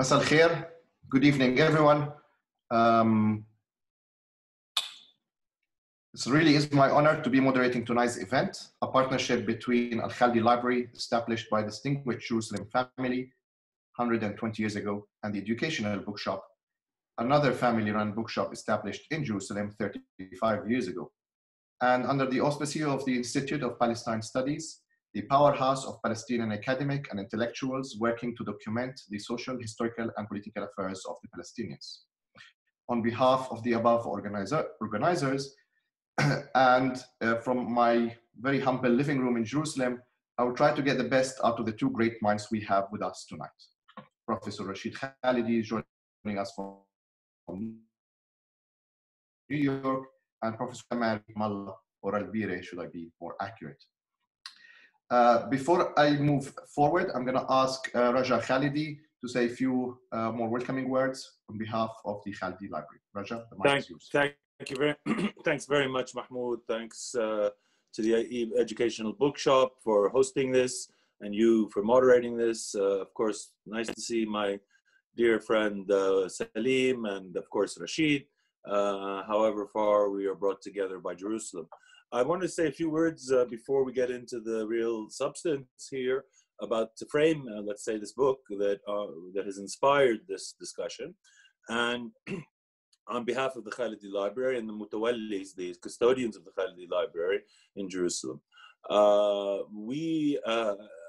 Masal khair. Good evening, everyone. It really is my honor to be moderating tonight's event, a partnership between Khalidi Library, established by the distinguished Jerusalem family 120 years ago, and the Educational Bookshop, another family-run bookshop established in Jerusalem 35 years ago. And under the auspices of the Institute of Palestine Studies, the powerhouse of Palestinian academic and intellectuals working to document the social, historical, and political affairs of the Palestinians. On behalf of the above organizers, and from my very humble living room in Jerusalem, I will try to get the best out of the two great minds we have with us tonight. Professor Rashid Khalidi is joining us from New York, and Professor Tamari or Albire, should I be more accurate. Before I move forward, I'm going to ask Raja Khalidi to say a few more welcoming words on behalf of the Khalidi Library. Raja, the mic is yours. Thanks very much, Mahmoud. Thanks to the Educational Bookshop for hosting this and you for moderating this. Of course, nice to see my dear friend Salim and of course Rashid, however far we are brought together by Jerusalem. I want to say a few words before we get into the real substance here about to frame, let's say, this book that has inspired this discussion. And on behalf of the Khalidi Library and the Mutawallis, the custodians of the Khalidi Library in Jerusalem, we,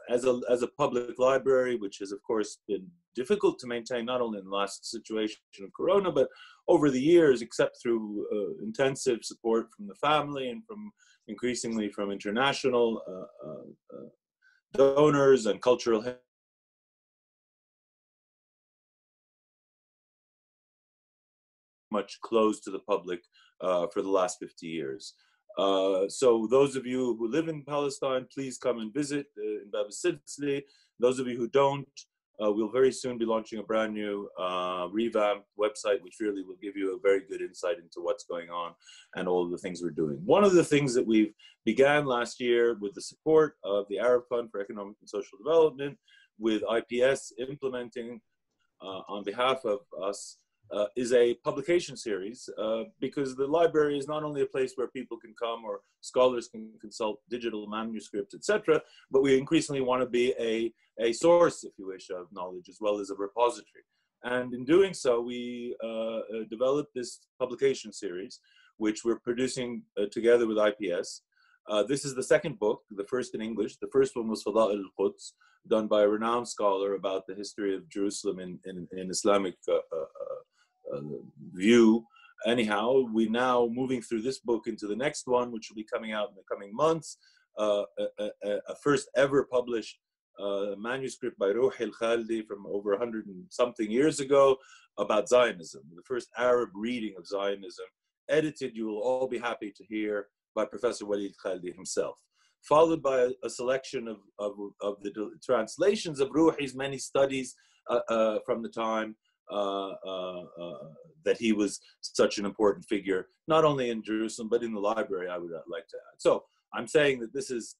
as a public library, which has of course been difficult to maintain, not only in the last situation of Corona, but over the years, except through intensive support from the family and from increasingly from international donors and cultural much closed to the public for the last 50 years. So those of you who live in Palestine, please come and visit in Bab al-Sidsli. Those of you who don't, we'll very soon be launching a brand new revamped website, which really will give you a very good insight into what's going on and all of the things we're doing. One of the things that we've began last year with the support of the Arab Fund for Economic and Social Development, with IPS implementing on behalf of us, is a publication series, because the library is not only a place where people can come or scholars can consult digital manuscripts, etc., but we increasingly want to be a source, if you wish, of knowledge as well as a repository. And in doing so, we developed this publication series, which we're producing together with IPS. This is the second book, the first in English. The first one was Fada'il al-Quds, done by a renowned scholar about the history of Jerusalem in Islamic view. Anyhow, we're now moving through this book into the next one, which will be coming out in the coming months, a first ever published manuscript by Rashid Khalidi from over 100 and something years ago about Zionism, the first Arab reading of Zionism, edited, you will all be happy to hear, by Professor Walid Khalidi himself, followed by a selection of the translations of Ruhi's many studies from the time that he was such an important figure, not only in Jerusalem, but in the library, I would like to add. So I'm saying that this is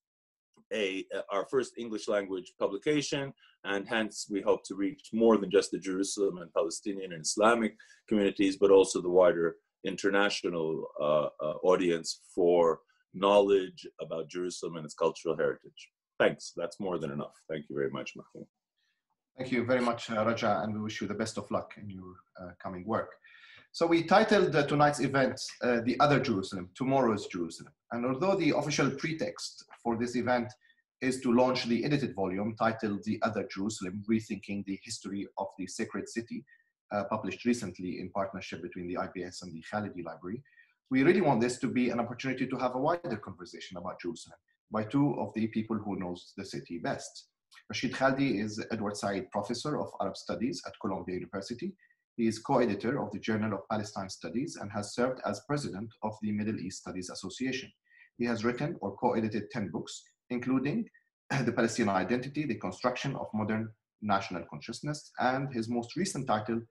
our first English language publication, and hence we hope to reach more than just the Jerusalem and Palestinian and Islamic communities, but also the wider international audience for knowledge about Jerusalem and its cultural heritage. Thanks, that's more than enough. Thank you very much, Mahmoud. Thank you very much, Raja, and we wish you the best of luck in your coming work. So we titled tonight's event, The Other Jerusalem, Tomorrow's Jerusalem. And although the official pretext for this event is to launch the edited volume titled The Other Jerusalem, Rethinking the History of the Sacred City, published recently in partnership between the IPS and the Khalidi Library, we really want this to be an opportunity to have a wider conversation about Jerusalem by two of the people who knows the city best. Rashid Khalidi is Edward Said Professor of Arab Studies at Columbia University. He is co-editor of the Journal of Palestine Studies and has served as president of the Middle East Studies Association. He has written or co-edited 10 books, including The Palestinian Identity, The Construction of Modern National Consciousness, and his most recent title,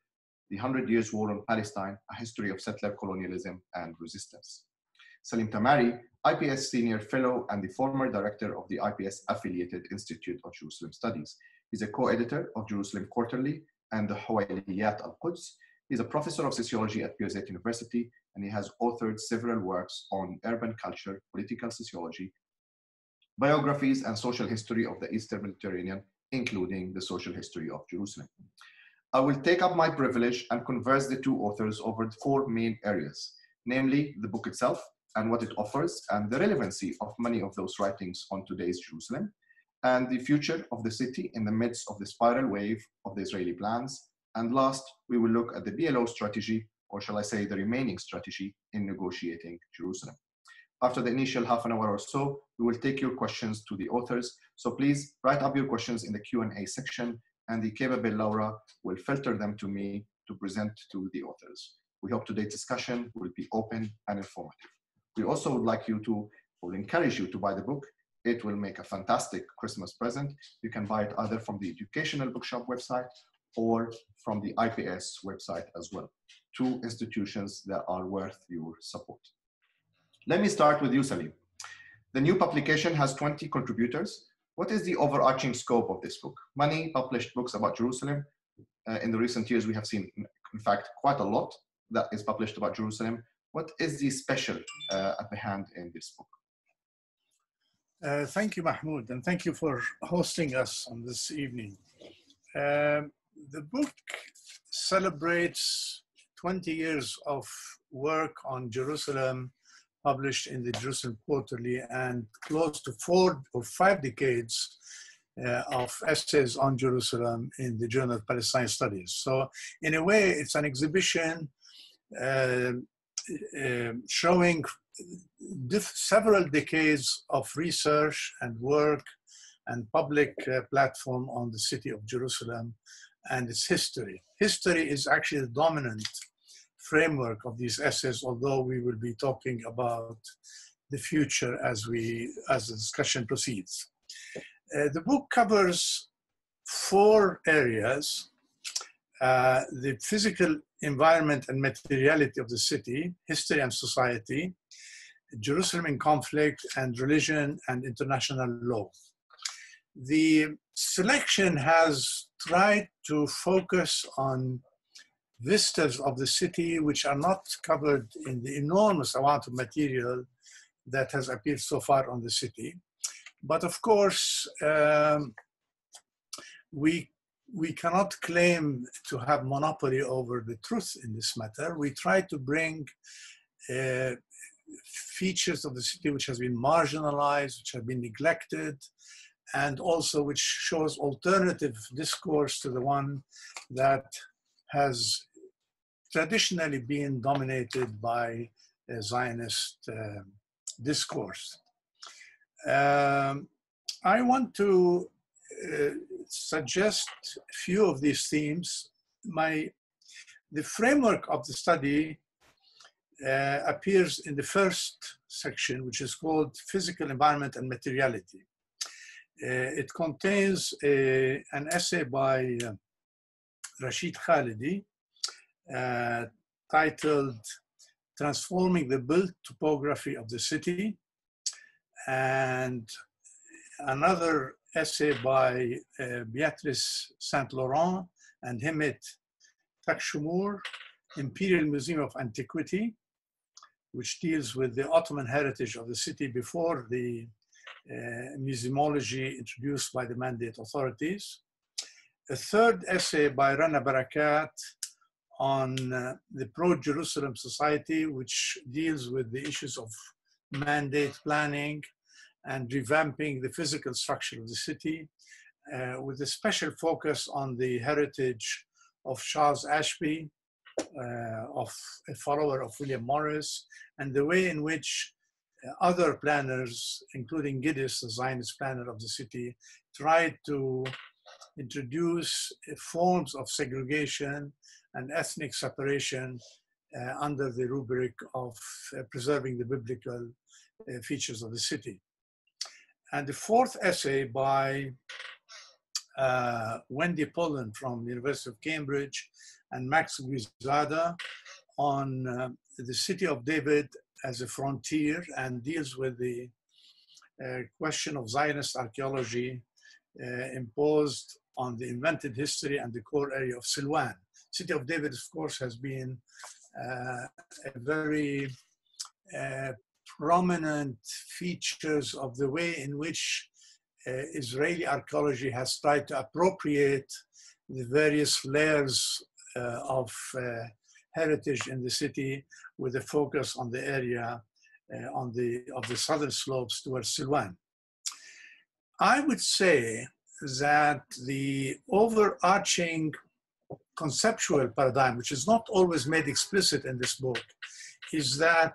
The 100 Years' War on Palestine, A History of Settler Colonialism and Resistance. Salim Tamari, IPS Senior Fellow and the former Director of the IPS Affiliated Institute of Jerusalem Studies. He's a co-editor of Jerusalem Quarterly and the Huwayliyat al-Quds. He's a professor of sociology at Piaget University, and he has authored several works on urban culture, political sociology, biographies, and social history of the Eastern Mediterranean, including the social history of Jerusalem. I will take up my privilege and converse the two authors over four main areas, namely the book itself and what it offers, and the relevancy of many of those writings on today's Jerusalem, and the future of the city in the midst of the spiral wave of the Israeli plans. And last, we will look at the BLO strategy, or shall I say the remaining strategy, in negotiating Jerusalem. After the initial half an hour or so, we will take your questions to the authors. So please write up your questions in the Q&A section, and the capable Laura will filter them to me to present to the authors. We hope today's discussion will be open and informative. We also would like you to, or encourage you to buy the book. It will make a fantastic Christmas present. You can buy it either from the Educational Bookshop website or from the IPS website as well. Two institutions that are worth your support. Let me start with you, Salim. The new publication has 20 contributors. What is the overarching scope of this book? Many published books about Jerusalem. In the recent years, we have seen, in fact, quite a lot that is published about Jerusalem. What is the special at the hand in this book? Thank you, Mahmoud, and thank you for hosting us on this evening. The book celebrates 20 years of work on Jerusalem, published in the Jerusalem Quarterly, and close to 4 or 5 decades of essays on Jerusalem in the Journal of Palestine Studies. So in a way, it's an exhibition showing several decades of research and work and public platform on the city of Jerusalem and its history. History is actually the dominant framework of these essays, although we will be talking about the future as the discussion proceeds. The book covers 4 areas: the physical environment and materiality of the city, history and society, Jerusalem in conflict, and religion and international law. The selection has tried to focus on vistas of the city which are not covered in the enormous amount of material that has appeared so far on the city. But of course, we cannot claim to have monopoly over the truth in this matter. We try to bring features of the city which has been marginalized, which have been neglected, and also which shows alternative discourse to the one that has traditionally been dominated by Zionist discourse. I want to suggest a few of these themes. The framework of the study appears in the first section, which is called Physical Environment and Materiality. It contains an essay by Rashid Khalidi titled Transforming the Built Topography of the City, and another essay by Beatrice Saint-Laurent and Himmet Takshumur, Imperial Museum of Antiquity, which deals with the Ottoman heritage of the city before the museumology introduced by the Mandate authorities. A third essay by Rana Barakat on the pro-Jerusalem society, which deals with the issues of mandate planning and revamping the physical structure of the city, with a special focus on the heritage of Charles Ashby, of a follower of William Morris, and the way in which other planners, including Giddis, the Zionist planner of the city, tried to introduce forms of segregation and ethnic separation under the rubric of preserving the biblical features of the city. And the fourth essay by Wendy Pullen from the University of Cambridge and Max Guizada on the city of David as a frontier, and deals with the question of Zionist archaeology imposed on the invented history and the core area of Silwan. City of David, of course, has been a very prominent features of the way in which Israeli archaeology has tried to appropriate the various layers of heritage in the city, with a focus on the area of the southern slopes towards Silwan. I would say that the overarching conceptual paradigm, which is not always made explicit in this book, is that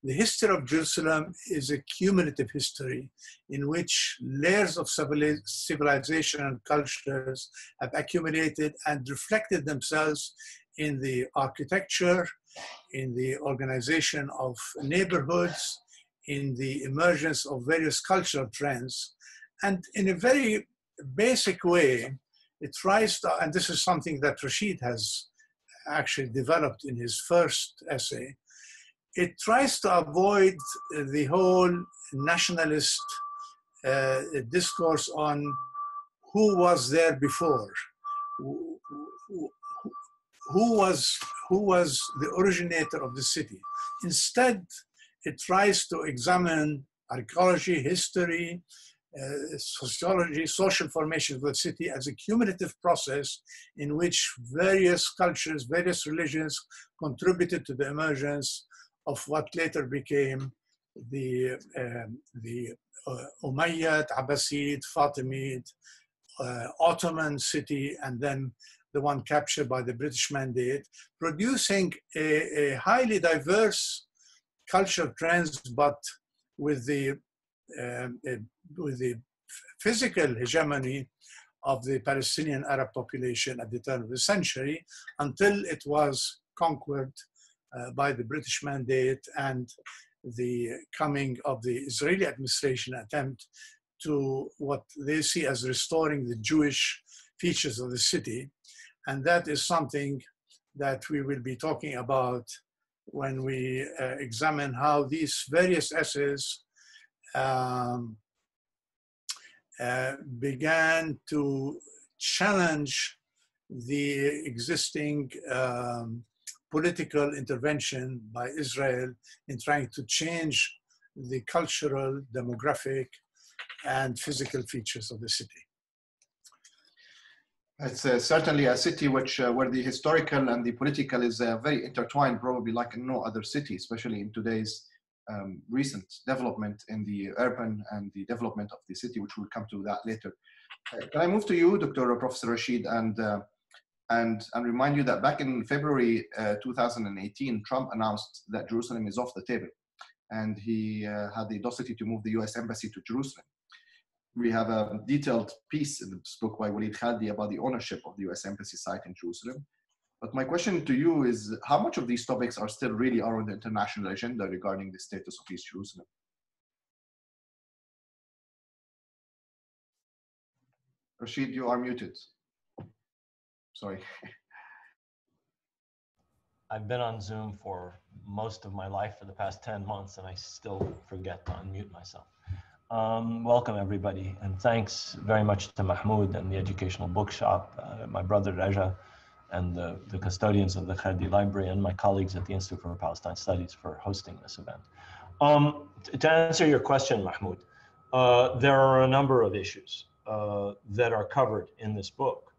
the history of Jerusalem is a cumulative history in which layers of civilization and cultures have accumulated and reflected themselves in the architecture, in the organization of neighborhoods, in the emergence of various cultural trends. And in a very basic way, it tries to, and this is something that Rashid has actually developed in his first essay, it tries to avoid the whole nationalist discourse on who was there before, who was the originator of the city. Instead, it tries to examine archaeology, history, sociology, social formation of the city as a cumulative process in which various cultures, various religions contributed to the emergence of what later became the Umayyad, Abbasid, Fatimid, Ottoman city, and then the one captured by the British Mandate, producing a highly diverse cultural trends, but with the physical hegemony of the Palestinian Arab population at the turn of the century, until it was conquered by the British Mandate and the coming of the Israeli administration attempt to what they see as restoring the Jewish features of the city. And that is something that we will be talking about when we examine how these various essays began to challenge the existing political intervention by Israel in trying to change the cultural, demographic, and physical features of the city. It's certainly a city which, where the historical and the political is very intertwined, probably like in no other city, especially in today's recent development in the urban and the development of the city, which we'll come to that later. Can I move to you, Dr. Professor Rashid, and remind you that back in February 2018, Trump announced that Jerusalem is off the table, and he had the audacity to move the US Embassy to Jerusalem. We have a detailed piece in this book by Rashid Khalidi about the ownership of the US Embassy site in Jerusalem. But my question to you is, how much of these topics are still really on the international agenda regarding the status of East Jerusalem? Rashid, you are muted. Sorry. I've been on Zoom for most of my life for the past 10 months, and I still forget to unmute myself. Welcome, everybody, and thanks very much to Mahmoud and the Educational Bookshop, my brother Raja, and the custodians of the Khalidi Library, and my colleagues at the Institute for Palestine Studies for hosting this event. To answer your question, Mahmoud, there are a number of issues that are covered in this book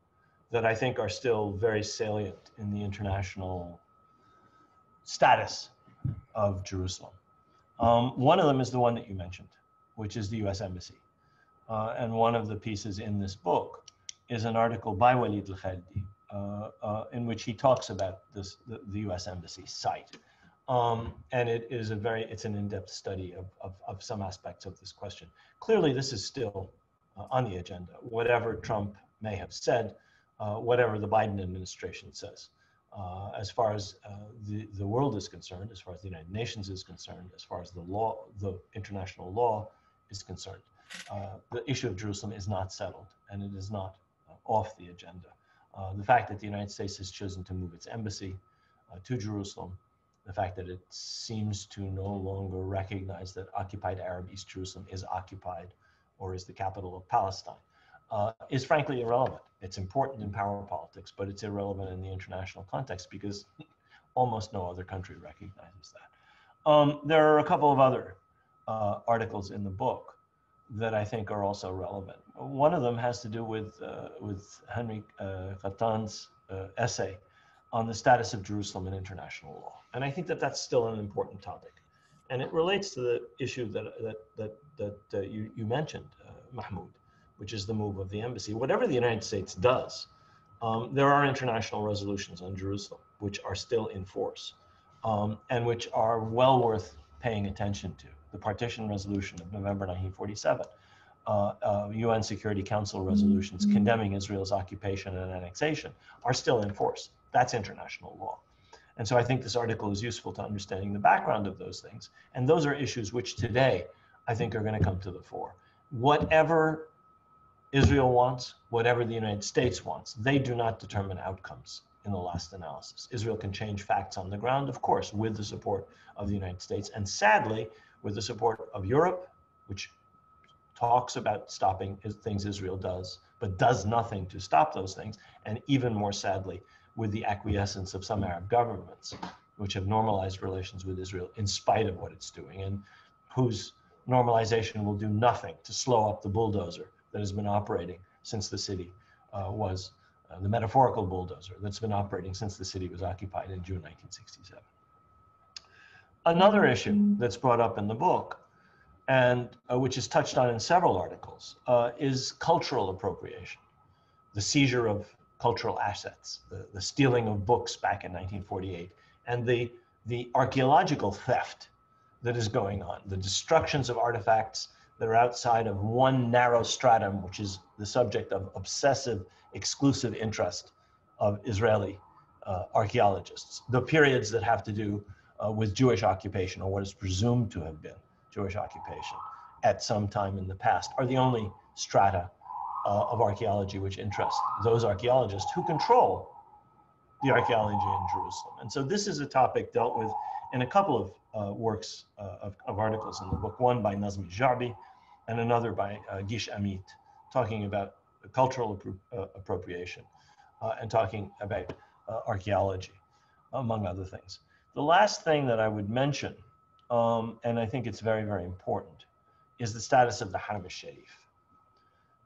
that I think are still very salient in the international status of Jerusalem. One of them is the one that you mentioned, which is the US Embassy. And one of the pieces in this book is an article by Walid al-Khalidi in which he talks about the US Embassy site. And it is it's an in-depth study of some aspects of this question. Clearly, this is still on the agenda, whatever Trump may have said, whatever the Biden administration says. As far as the world is concerned, as far as the United Nations is concerned, as far as the international law is concerned, the issue of Jerusalem is not settled, and it is not off the agenda. The fact that the United States has chosen to move its embassy to Jerusalem, the fact that it seems to no longer recognize that occupied Arab East Jerusalem is occupied or is the capital of Palestine, is frankly irrelevant. It's important in power politics, but it's irrelevant in the international context because almost no other country recognizes that. There are a couple of other articles in the book that I think are also relevant. One of them has to do with Henry Khattan's essay on the status of Jerusalem in international law. And I think that that's still an important topic. And it relates to the issue that you mentioned, Mahmoud, which is the move of the embassy. Whatever the United States does, there are international resolutions on Jerusalem which are still in force and which are well worth paying attention to. The partition resolution of November 1947, UN Security Council resolutions condemning Israel's occupation and annexation are still in force. That's international law. And so I think this article is useful to understanding the background of those things. And those are issues which today I think are going to come to the fore. Whatever Israel wants, whatever the United States wants, they do not determine outcomes in the last analysis. Israel can change facts on the ground, of course, with the support of the United States, and sadly, with the support of Europe, which talks about stopping things Israel does, but does nothing to stop those things, and even more sadly, with the acquiescence of some Arab governments, which have normalized relations with Israel in spite of what it's doing, and whose normalization will do nothing to slow up the bulldozer that has been operating since the city was, the metaphorical bulldozer that's been operating since the city was occupied in June 1967. Another issue that's brought up in the book, and which is touched on in several articles, is cultural appropriation, the seizure of cultural assets, the stealing of books back in 1948, and the archaeological theft that is going on, the destructions of artifacts that are outside of one narrow stratum, which is the subject of obsessive, exclusive interest of Israeli archaeologists. The periods that have to do with Jewish occupation, or what is presumed to have been Jewish occupation at some time in the past, are the only strata of archaeology which interest those archaeologists who control the archaeology in Jerusalem. And so this is a topic dealt with in a couple of works of articles in the book, one by Nazmi Jarbi and another by Gish Amit, talking about cultural appropriation and talking about archaeology, among other things. The last thing that I would mention, and I think it's very, very important, is the status of the Haram al-Sharif.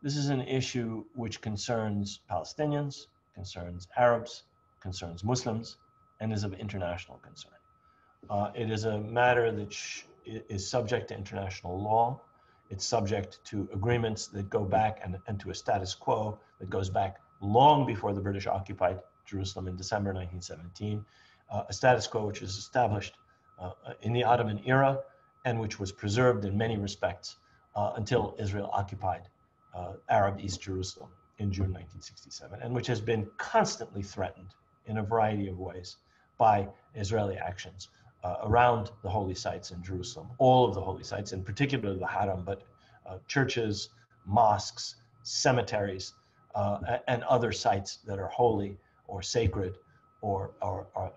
This is an issue which concerns Palestinians, concerns Arabs, concerns Muslims, and is of international concern. It is a matter that is subject to international law. It's subject to agreements that go back and to a status quo that goes back long before the British occupied Jerusalem in December 1917, a status quo which was established in the Ottoman era and which was preserved in many respects until Israel occupied Arab East Jerusalem in June 1967, and which has been constantly threatened in a variety of ways by Israeli actions around the holy sites in Jerusalem, all of the holy sites, in particular the Haram, but churches, mosques, cemeteries, and other sites that are holy or sacred or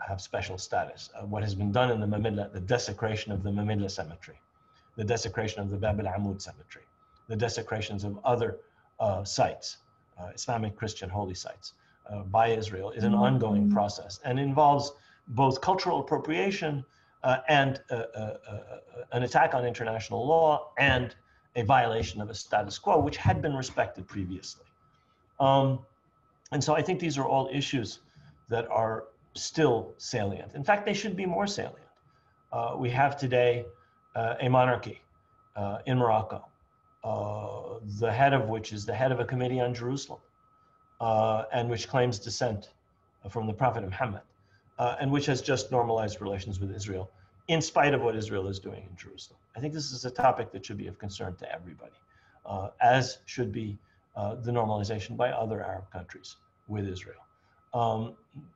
have special status. What has been done in the Mamilla, the desecration of the Mamilla cemetery, the desecration of the Bab al-Amud cemetery, the desecrations of other sites, Islamic Christian holy sites by Israel, is an ongoing process and involves both cultural appropriation and an attack on international law and a violation of a status quo which had been respected previously. And so I think these are all issues that are still salient. In fact, they should be more salient. We have today a monarchy in Morocco, the head of which is the head of a committee on Jerusalem, and which claims descent from the Prophet Muhammad, and which has just normalized relations with Israel, in spite of what Israel is doing in Jerusalem. I think this is a topic that should be of concern to everybody, as should be the normalization by other Arab countries with Israel.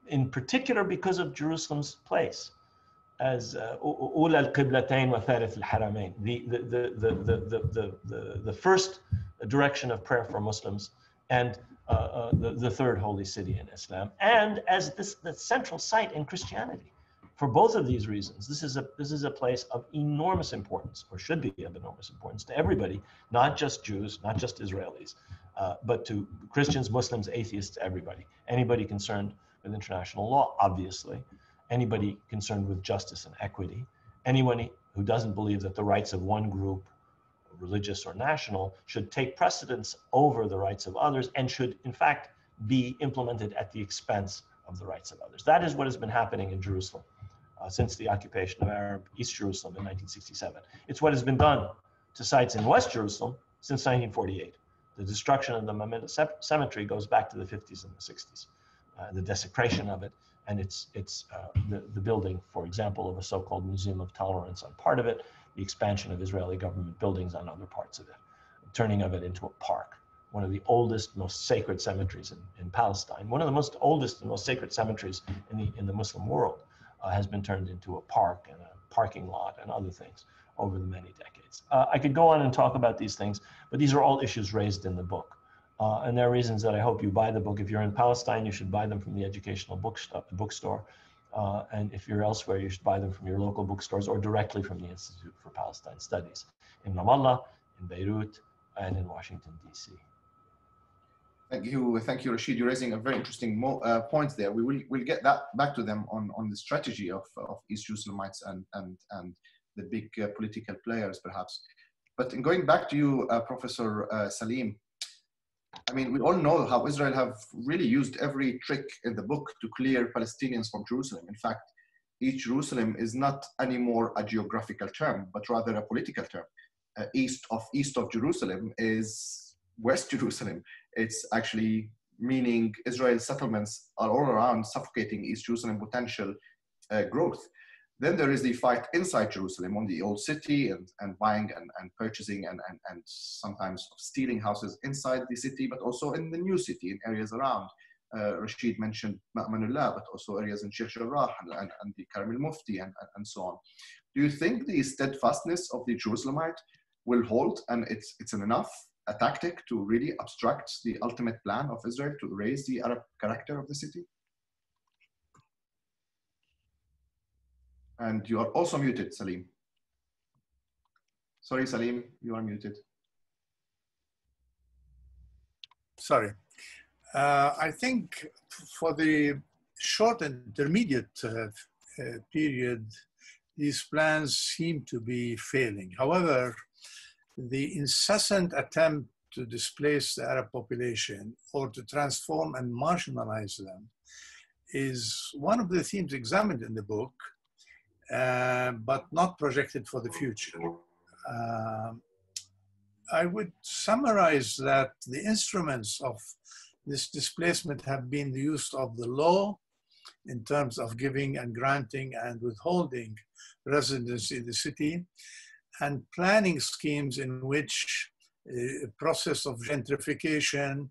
In particular, because of Jerusalem's place as أولى القبلتين وثالث الحرمين, the first direction of prayer for Muslims and the third holy city in Islam, and as the central site in Christianity. For both of these reasons, this is a place of enormous importance, or should be of enormous importance to everybody, not just Jews, not just Israelis, but to Christians, Muslims, atheists, everybody. Anybody concerned with international law, obviously. Anybody concerned with justice and equity. Anyone who doesn't believe that the rights of one group, religious or national, should take precedence over the rights of others and should, in fact, be implemented at the expense of the rights of others. That is what has been happening in Jerusalem since the occupation of Arab East Jerusalem in 1967. It's what has been done to sites in West Jerusalem since 1948. The destruction of the Mamilla Cemetery goes back to the 50s and the 60s. The desecration of it, and the building, for example, of a so-called Museum of Tolerance on part of it, the expansion of Israeli government buildings on other parts of it, turning of it into a park. One of the oldest, most sacred cemeteries in Palestine, one of the most oldest and most sacred cemeteries in the Muslim world, has been turned into a park and a parking lot and other things over the many decades. I could go on and talk about these things, but these are all issues raised in the book. And there are reasons that I hope you buy the book. If you're in Palestine, you should buy them from the Educational Bookstore. And if you're elsewhere, you should buy them from your local bookstores or directly from the Institute for Palestine Studies in Ramallah, in Beirut, and in Washington, D.C. Thank you, Rashid. You're raising a very interesting point there. We'll get back to them on the strategy of East Jerusalemites and the big political players, perhaps. But in going back to you, Professor Salim, I mean, we all know how Israel have really used every trick in the book to clear Palestinians from Jerusalem. In fact, East Jerusalem is not anymore a geographical term, but rather a political term. East of Jerusalem is West Jerusalem. It's actually meaning Israel's settlements are all around suffocating East Jerusalem potential growth. Then there is the fight inside Jerusalem on the old city and buying and purchasing and sometimes stealing houses inside the city, but also in the new city, in areas around. Rashid mentioned Ma'manullah, but also areas in Sheikh Jarrah and the Karam al-Mufti and so on. Do you think the steadfastness of the Jerusalemite will hold, and it's enough a tactic to really obstruct the ultimate plan of Israel to raise the Arab character of the city? And you are also muted, Salim. Sorry, Salim, you are muted. Sorry. I think for the short and intermediate period, these plans seem to be failing. However, the incessant attempt to displace the Arab population or to transform and marginalize them is one of the themes examined in the book, but not projected for the future. I would summarize that the instruments of this displacement have been the use of the law in terms of giving and granting and withholding residency in the city, and planning schemes in which a process of gentrification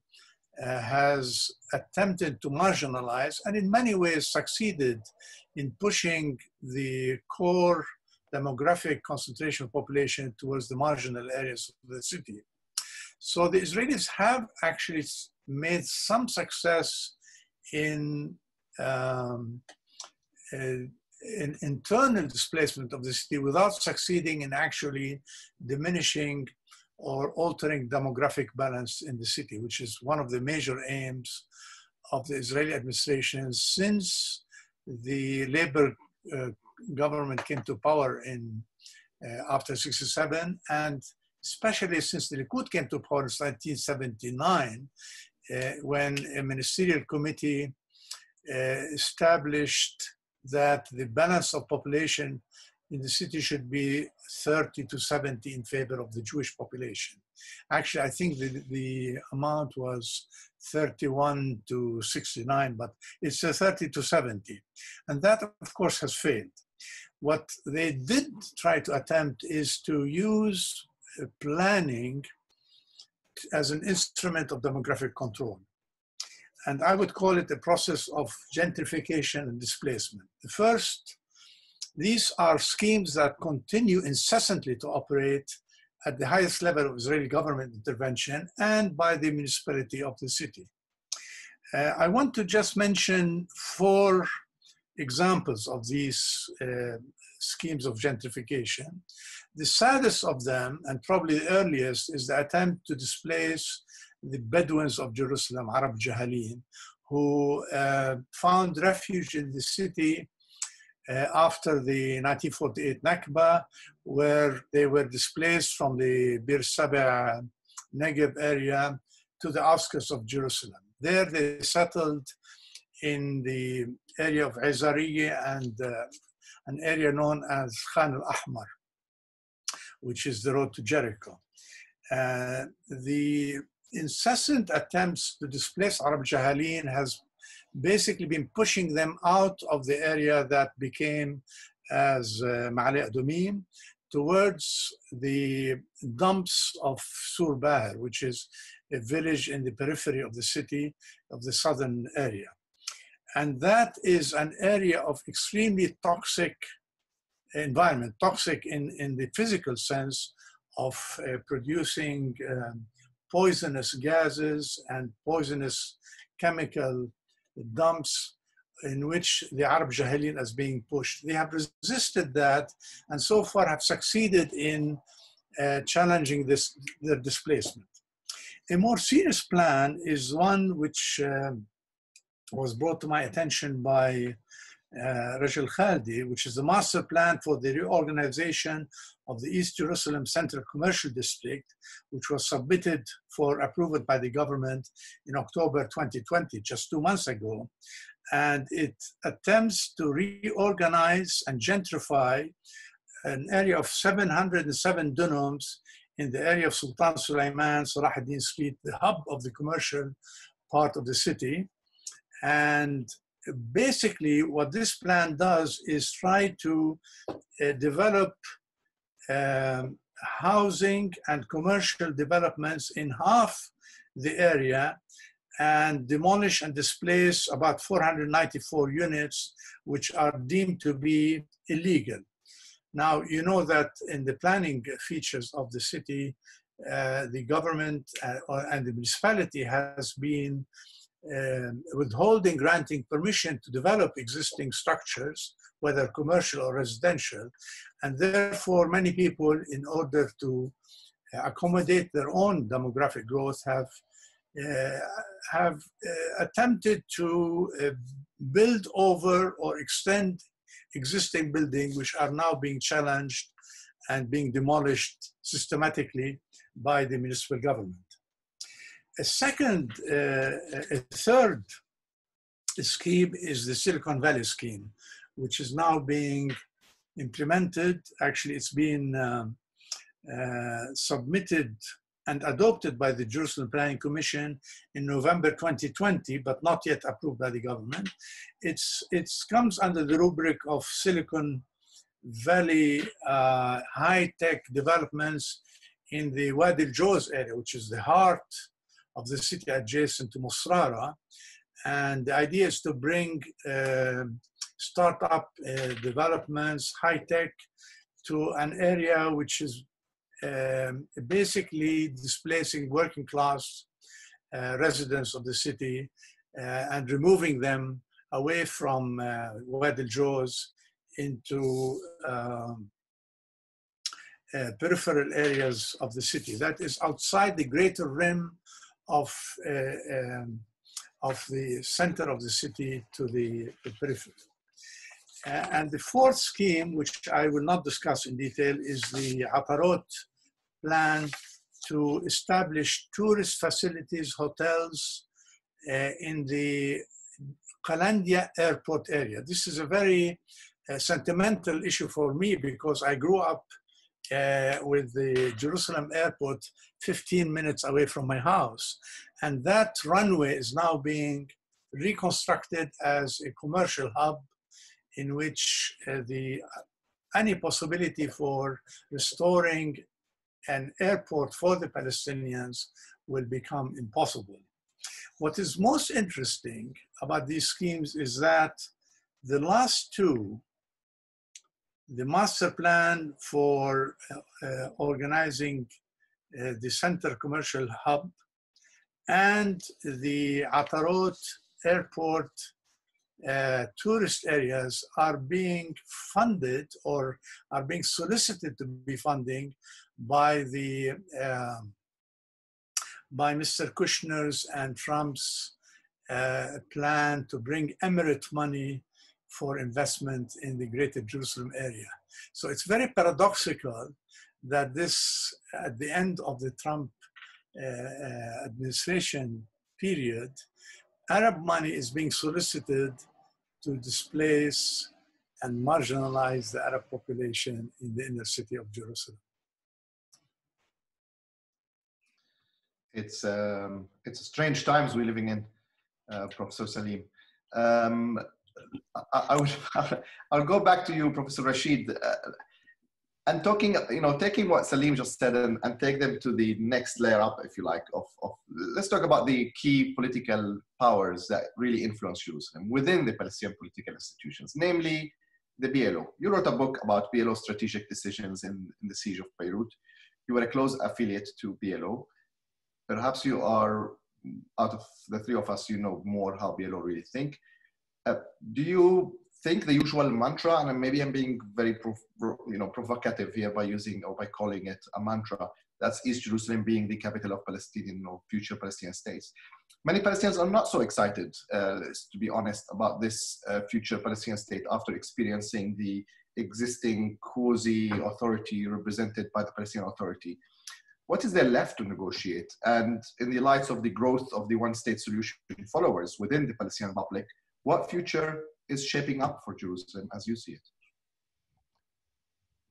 has attempted to marginalize and in many ways succeeded in pushing the core demographic concentration of population towards the marginal areas of the city. So the Israelis have actually made some success in internal displacement of the city without succeeding in actually diminishing or altering demographic balance in the city, which is one of the major aims of the Israeli administration since the Labor government came to power in after 1967, and especially since the Likud came to power in 1979, when a ministerial committee established that the balance of population in the city should be 30 to 70 in favor of the Jewish population. Actually, I think the amount was 31 to 69, but it's 30 to 70. And that, of course, has failed. What they did try to attempt is to use planning as an instrument of demographic control. And I would call it a process of gentrification and displacement. The first, these are schemes that continue incessantly to operate at the highest level of Israeli government intervention and by the municipality of the city. I want to just mention 4 examples of these schemes of gentrification. The saddest of them, and probably the earliest, is the attempt to displace the Bedouins of Jerusalem, Arab Jahalin, who found refuge in the city after the 1948 Nakba, where they were displaced from the Bir Saba Negev area to the outskirts of Jerusalem. There they settled in the area of Azariya and an area known as Khan al-Ahmar, which is the road to Jericho. The incessant attempts to displace Arab Jahalin has basically been pushing them out of the area that became as Ma'ale Adumim towards the dumps of Sur Baher, which is a village in the periphery of the city, of the southern area. And that is an area of extremely toxic environment, toxic in the physical sense of producing poisonous gases and poisonous chemical dumps in which the Arab Jahalin is being pushed. They have resisted that and so far have succeeded in challenging their displacement. A more serious plan is one which was brought to my attention by Rashid Khalidi, which is the master plan for the reorganization of the East Jerusalem Central Commercial District, which was submitted for approval by the government in October 2020, just 2 months ago. And it attempts to reorganize and gentrify an area of 707 dunums in the area of Sultan Sulaiman, Salah ad-Din Street, the hub of the commercial part of the city. And basically what this plan does is try to develop housing and commercial developments in half the area and demolish and displace about 494 units which are deemed to be illegal. Now, you know that in the planning features of the city, the government and the municipality has been withholding granting permission to develop existing structures, whether commercial or residential, and therefore many people, in order to accommodate their own demographic growth, have attempted to build over or extend existing buildings which are now being challenged and being demolished systematically by the municipal government. A third scheme is the Silicon Valley scheme, which is now being implemented. Actually, it's been submitted and adopted by the Jerusalem Planning Commission in November 2020, but not yet approved by the government. It comes under the rubric of Silicon Valley high-tech developments in the Wadi al-Jawz area, which is the heart of the city adjacent to Musrara. And the idea is to bring startup developments, high-tech, to an area which is basically displacing working class residents of the city and removing them away from Wadi al-Jawz into peripheral areas of the city. That is outside the greater rim of the center of the city to the periphery. And the fourth scheme, which I will not discuss in detail, is the Atarot plan to establish tourist facilities, hotels in the Qalandia airport area. This is a very sentimental issue for me because I grew up with the Jerusalem airport 15 minutes away from my house. And that runway is now being reconstructed as a commercial hub in which any possibility for restoring an airport for the Palestinians will become impossible. What is most interesting about these schemes is that the last two, the master plan for organizing the center commercial hub and the Atarot airport tourist areas are being funded or are being solicited to be funding by the by Mr. Kushner's and Trump's plan to bring Emirate money for investment in the Greater Jerusalem area. So it's very paradoxical that this, at the end of the Trump administration period, Arab money is being solicited to displace and marginalize the Arab population in the inner city of Jerusalem. It's strange times we're living in, Professor Salim. I'll go back to you, Professor Rashid, and taking what Salim just said and take them to the next layer up, if you like, let's talk about the key political powers that really influence Jerusalem within the Palestinian political institutions, namely the PLO. You wrote a book about PLO strategic decisions in the siege of Beirut. You were a close affiliate to PLO. Perhaps you are, out of the three of us, you know more how PLO really think. Do you think the usual mantra, and maybe I'm being very provocative here by using or by calling it a mantra, that's East Jerusalem being the capital of Palestinian or future Palestinian states. Many Palestinians are not so excited, to be honest, about this future Palestinian state after experiencing the existing quasi-authority represented by the Palestinian Authority. What is there left to negotiate? And in the light of the growth of the one-state solution followers within the Palestinian public, what future is shaping up for Jerusalem as you see it?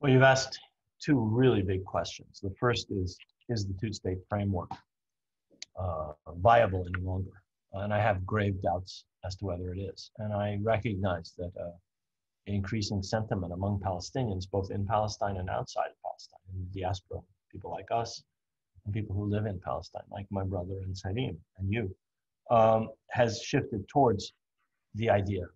Well, you've asked two really big questions. The first is the two-state framework viable any longer? And I have grave doubts as to whether it is. And I recognize that increasing sentiment among Palestinians, both in Palestine and outside of Palestine, in the diaspora, people like us, and people who live in Palestine, like my brother and Sharif and you, has shifted towards the idea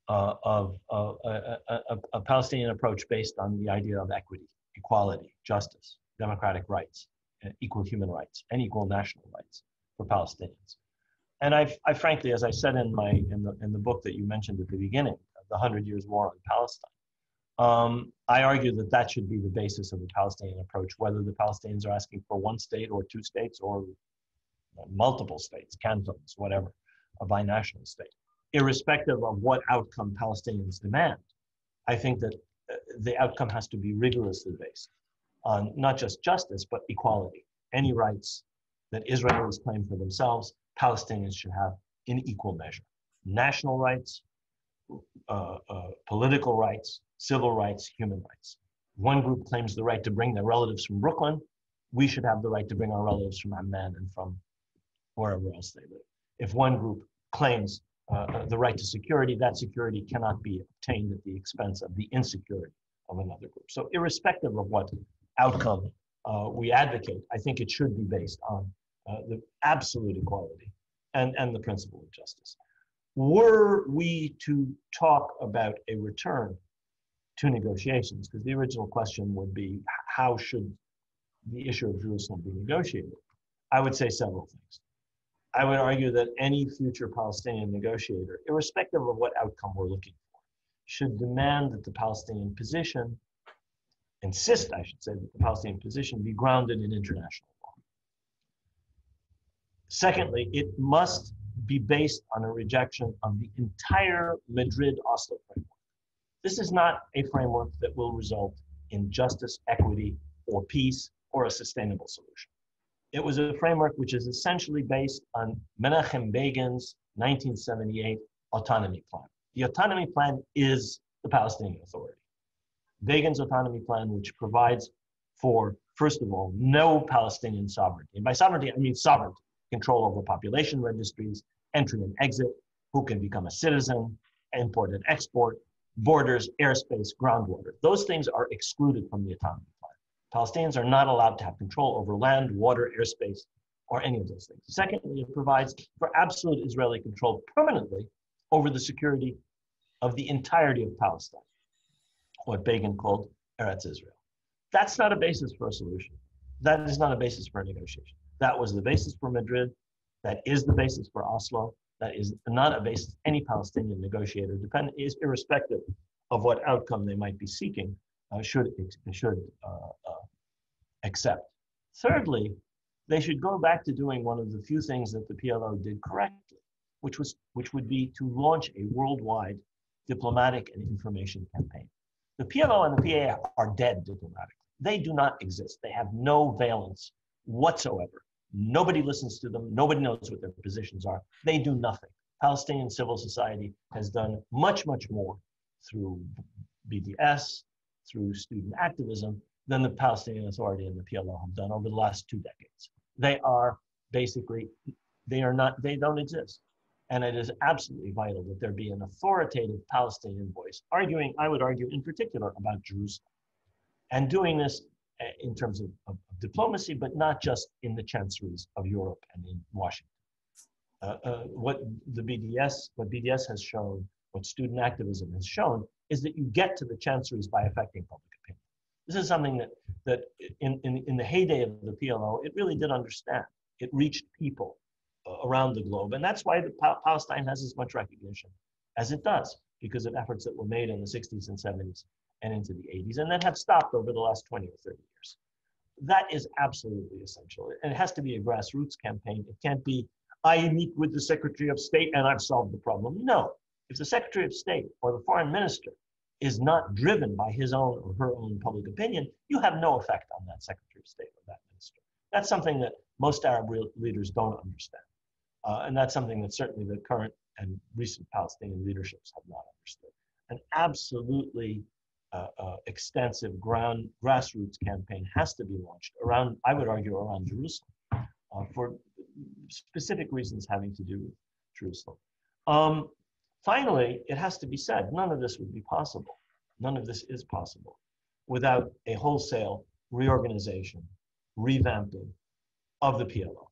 of a Palestinian approach based on the idea of equity, equality, justice, democratic rights, equal human rights, and equal national rights for Palestinians. And I frankly, as I said in the book that you mentioned at the beginning, the 100 Years' War on Palestine, I argue that that should be the basis of the Palestinian approach, whether the Palestinians are asking for one state or two states or multiple states, cantons, whatever, a binational state. Irrespective of what outcome Palestinians demand, I think that the outcome has to be rigorously based on not just justice, but equality. Any rights that Israelis claim for themselves, Palestinians should have in equal measure. National rights, political rights, civil rights, human rights. One group claims the right to bring their relatives from Brooklyn. We should have the right to bring our relatives from Amman and from wherever else they live. If one group claims the right to security, that security cannot be obtained at the expense of the insecurity of another group. So irrespective of what outcome we advocate, I think it should be based on the absolute equality and the principle of justice. Were we to talk about a return to negotiations, because the original question would be, how should the issue of Jerusalem be negotiated? I would say several things. I would argue that any future Palestinian negotiator, irrespective of what outcome we're looking for, should demand that the Palestinian position, insist, I should say, that the Palestinian position be grounded in international law. Secondly, it must be based on a rejection of the entire Madrid-Oslo framework. This is not a framework that will result in justice, equity, or peace, or a sustainable solution. It was a framework which is essentially based on Menachem Begin's 1978 autonomy plan. The autonomy plan is the Palestinian Authority. Begin's autonomy plan, which provides for, first of all, no Palestinian sovereignty. And by sovereignty, I mean sovereignty, control over population registries, entry and exit, who can become a citizen, import and export, borders, airspace, groundwater. Those things are excluded from the autonomy plan. Palestinians are not allowed to have control over land, water, airspace, or any of those things. Secondly, it provides for absolute Israeli control permanently over the security of the entirety of Palestine, what Begin called Eretz Israel. That's not a basis for a solution. That is not a basis for a negotiation. That was the basis for Madrid. That is the basis for Oslo. That is not a basis any Palestinian negotiator, irrespective of what outcome they might be seeking, should accept. Thirdly, they should go back to doing one of the few things that the PLO did correctly, which would be to launch a worldwide diplomatic and information campaign. The PLO and the PA are dead diplomatically. They do not exist. They have no valence whatsoever. Nobody listens to them. Nobody knows what their positions are. They do nothing. Palestinian civil society has done much, much more through BDS, through student activism, than the Palestinian Authority and the PLO have done over the last 2 decades. They are basically, they don't exist. And it is absolutely vital that there be an authoritative Palestinian voice arguing, I would argue in particular, about Jerusalem. And doing this in terms of diplomacy, but not just in the chancelleries of Europe and in Washington. What BDS has shown, what student activism has shown, is that you get to the chancelleries by affecting public opinion. This is something that in the heyday of the PLO, it really did understand. It reached people around the globe, and that's why Palestine has as much recognition as it does, because of efforts that were made in the 60s and 70s and into the 80s, and then have stopped over the last 20 or 30 years. That is absolutely essential. And it has to be a grassroots campaign. It can't be, I meet with the Secretary of State and I've solved the problem. No, if the Secretary of State or the Foreign Minister is not driven by his own or her own public opinion, you have no effect on that Secretary of State or that minister. That's something that most Arab leaders don't understand. And that's something that certainly the current and recent Palestinian leaderships have not understood. An absolutely extensive grassroots campaign has to be launched around, I would argue, around Jerusalem for specific reasons having to do with Jerusalem. Finally, it has to be said, none of this would be possible. None of this is possible without a wholesale reorganization, revamping of the PLO.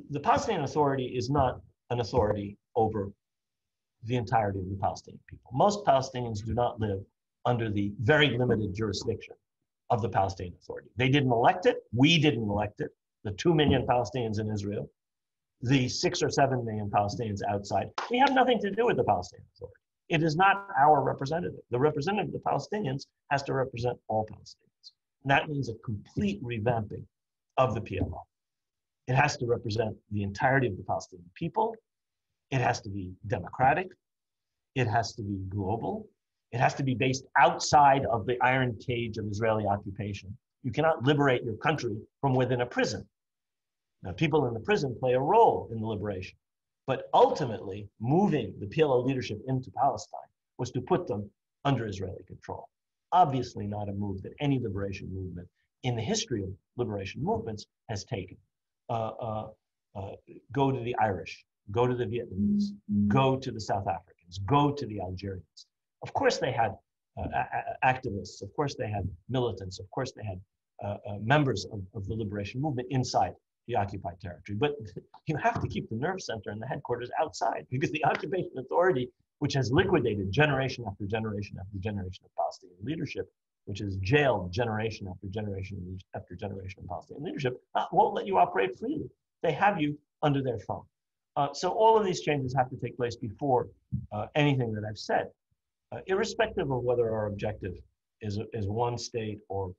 The Palestinian Authority is not an authority over the entirety of the Palestinian people. Most Palestinians do not live under the very limited jurisdiction of the Palestinian Authority. They didn't elect it. We didn't elect it. The 2 million Palestinians in Israel, the 6 or 7 million Palestinians outside, we have nothing to do with the Palestinian Authority. It is not our representative. The representative of the Palestinians has to represent all Palestinians. And that means a complete revamping of the PLO. It has to represent the entirety of the Palestinian people. It has to be democratic. It has to be global. It has to be based outside of the iron cage of Israeli occupation. You cannot liberate your country from within a prison. Now, people in the prison play a role in the liberation, but ultimately moving the PLO leadership into Palestine was to put them under Israeli control. Obviously not a move that any liberation movement in the history of liberation movements has taken. Go to the Irish, go to the Vietnamese, go to the South Africans, go to the Algerians. Of course they had activists, of course they had militants, of course they had members of the liberation movement inside the occupied territory. But you have to keep the nerve center and the headquarters outside, because the occupation authority, which has liquidated generation after generation after generation of Palestinian leadership, which has jailed generation after generation after generation of Palestinian leadership, won't let you operate freely. They have you under their thumb. So all of these changes have to take place before anything that I've said, irrespective of whether our objective is one state or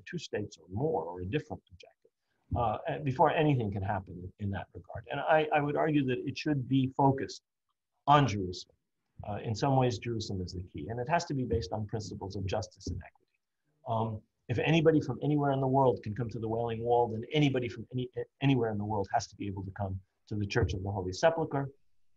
2 states or more, or a different objective, before anything can happen in that regard. And I would argue that it should be focused on Jerusalem. In some ways, Jerusalem is the key, and it has to be based on principles of justice and equity. If anybody from anywhere in the world can come to the Wailing Wall, then anybody from anywhere in the world has to be able to come to the Church of the Holy Sepulchre,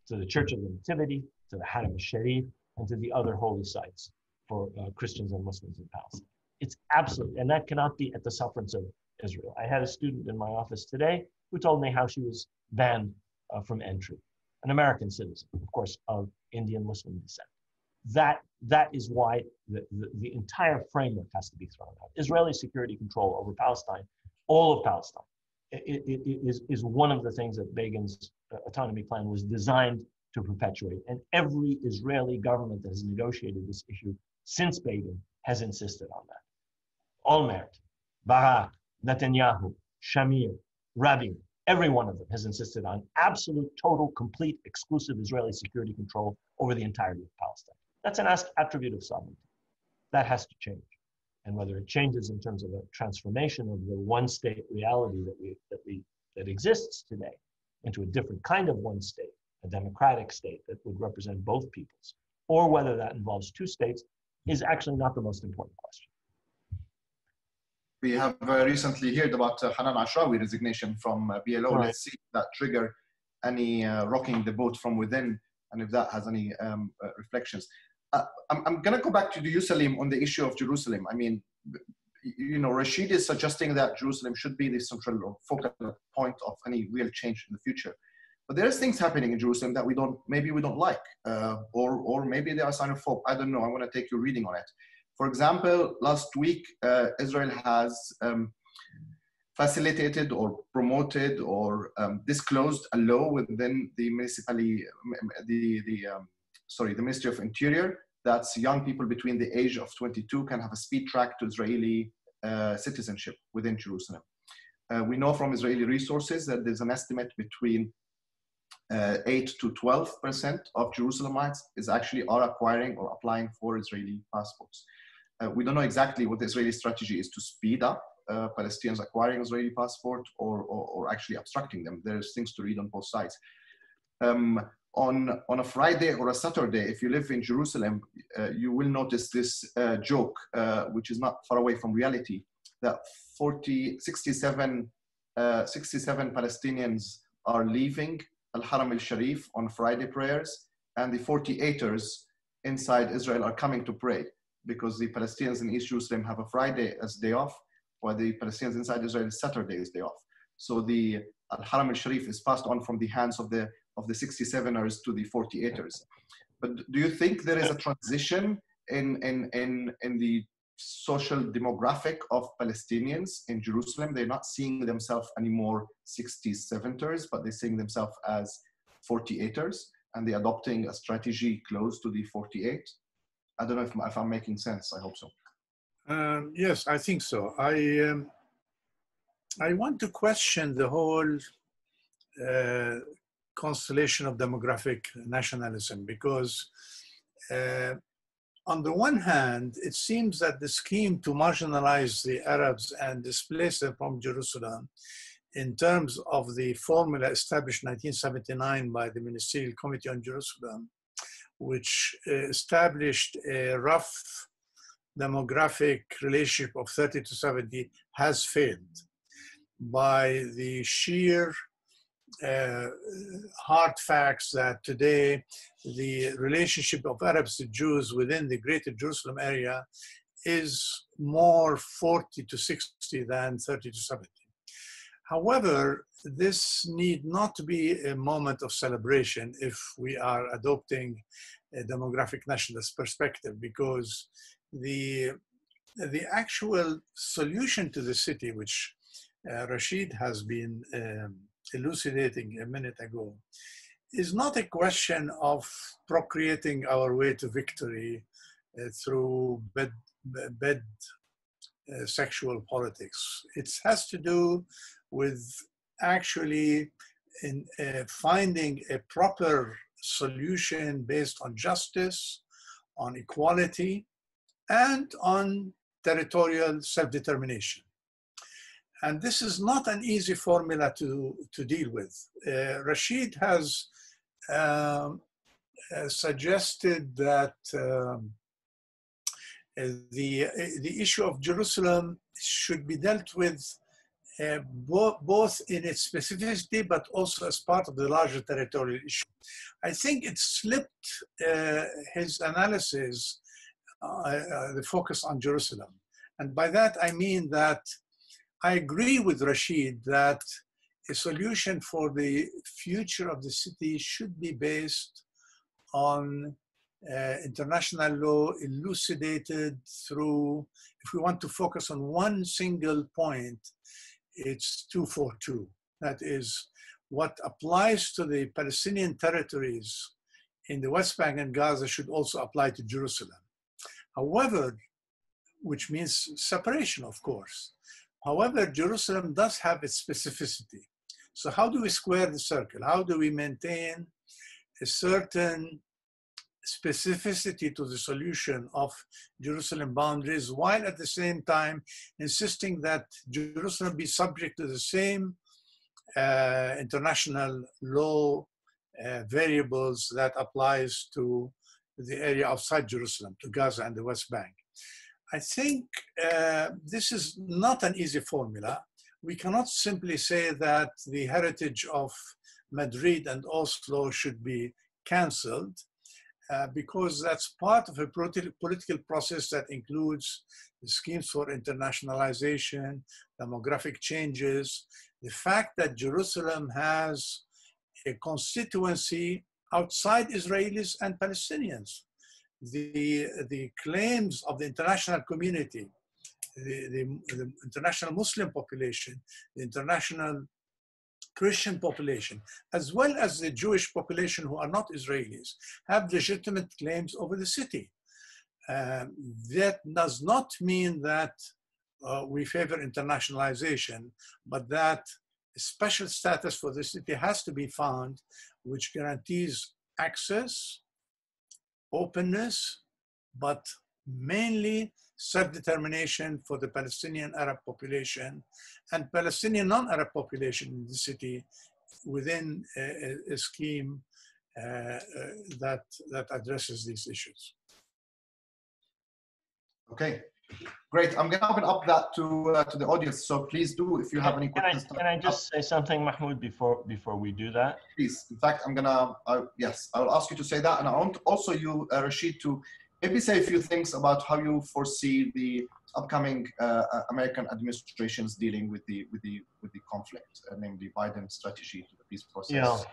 to the Church of the Nativity, to the Haram al-Sharif, and to the other holy sites for Christians and Muslims in Palestine. It's absolute, and that cannot be at the sufferance of Israel. I had a student in my office today who told me how she was banned from entry, an American citizen, of course, of Indian Muslim descent. That is why the entire framework has to be thrown out. Israeli security control over Palestine, all of Palestine, is one of the things that Begin's autonomy plan was designed to perpetuate. And every Israeli government that has negotiated this issue since Begin has insisted on that. Olmert, Barak, Netanyahu, Shamir, Rabin, every one of them has insisted on absolute, total, complete, exclusive Israeli security control over the entirety of Palestine. That's an attribute of sovereignty. That has to change. and whether it changes in terms of a transformation of the one-state reality that exists today into a different kind of one state, a democratic state that would represent both peoples, or whether that involves two states, is actually not the most important question. We have recently heard about Hanan Ashrawi resignation from BLO. Right. Let's see if that trigger any rocking the boat from within, and if that has any reflections. I'm going to go back to you, Salim, on the issue of Jerusalem. I mean, you know, Rashid is suggesting that Jerusalem should be the central or focal point of any real change in the future. But there's things happening in Jerusalem that maybe we don't like, or maybe they are a sign of hope. I don't know. I want to take your reading on it. For example, last week, Israel has facilitated or promoted or disclosed a law within the the Ministry of Interior that's young people between the age of 22 can have a speed track to Israeli citizenship within Jerusalem. We know from Israeli resources that there's an estimate between 8 to 12% of Jerusalemites are acquiring or applying for Israeli passports. We don't know exactly what the Israeli strategy is to speed up Palestinians acquiring Israeli passport or actually obstructing them. There's things to read on both sides. On a Friday or a Saturday, if you live in Jerusalem, you will notice this joke, which is not far away from reality, that 67 Palestinians are leaving Al-Haram al-Sharif on Friday prayers, and the 48ers inside Israel are coming to pray, because the Palestinians in East Jerusalem have a Friday as day off, while the Palestinians inside Israel is Saturday as day off. So the Al-Haram al-Sharif is passed on from the hands of the 67ers to the 48ers. But do you think there is a transition in the social demographic of Palestinians in Jerusalem? They're not seeing themselves anymore 67ers, but they're seeing themselves as 48ers, and they're adopting a strategy close to the 48. I don't know if I'm making sense. I hope so. Yes, I think so. I want to question the whole constellation of demographic nationalism, because on the one hand, it seems that the scheme to marginalize the Arabs and displace them from Jerusalem in terms of the formula established in 1979 by the Ministerial Committee on Jerusalem, which established a rough demographic relationship of 30 to 70, has failed by the sheer hard facts that today the relationship of Arabs to Jews within the greater Jerusalem area is more 40 to 60 than 30 to 70. However, this need not be a moment of celebration if we are adopting a demographic nationalist perspective, because the actual solution to the city, which Rashid has been elucidating a minute ago, is not a question of procreating our way to victory through bed sexual politics. It has to do with actually finding a proper solution based on justice, on equality, and on territorial self-determination. And this is not an easy formula to deal with. Rashid has suggested that the issue of Jerusalem should be dealt with both in its specificity, but also as part of the larger territorial issue. I think it slipped his analysis, the focus on Jerusalem. And by that, I mean that I agree with Rashid that a solution for the future of the city should be based on international law elucidated through, if we want to focus on one single point, it's 242. That is, what applies to the Palestinian territories in the West Bank and Gaza should also apply to Jerusalem. However, which means separation, of course. However, Jerusalem does have its specificity. So how do we square the circle? How do we maintain a certain specificity to the solution of Jerusalem boundaries, while at the same time insisting that Jerusalem be subject to the same international law variables that applies to the area outside Jerusalem, to Gaza and the West Bank. I think this is not an easy formula. We cannot simply say that the heritage of Madrid and Oslo should be canceled, because that's part of a political process that includes the schemes for internationalization, demographic changes, the fact that Jerusalem has a constituency outside Israelis and Palestinians. The claims of the international community, the international Muslim population, the international Christian population, as well as the Jewish population who are not Israelis, have legitimate claims over the city. That does not mean that we favor internationalization, but that a special status for the city has to be found, which guarantees access, openness, but mainly self-determination for the Palestinian Arab population and Palestinian non-Arab population in the city within a scheme that addresses these issues. Okay, great. I'm going to open up that to the audience. So please do, if you have any questions. Can I just say something, Mahmoud, before we do that? Please. In fact, I'm going to, yes, I'll ask you to say that. And I want also you, Rashid, to maybe say a few things about how you foresee the upcoming American administrations dealing with the conflict, namely Biden's strategy to the peace process.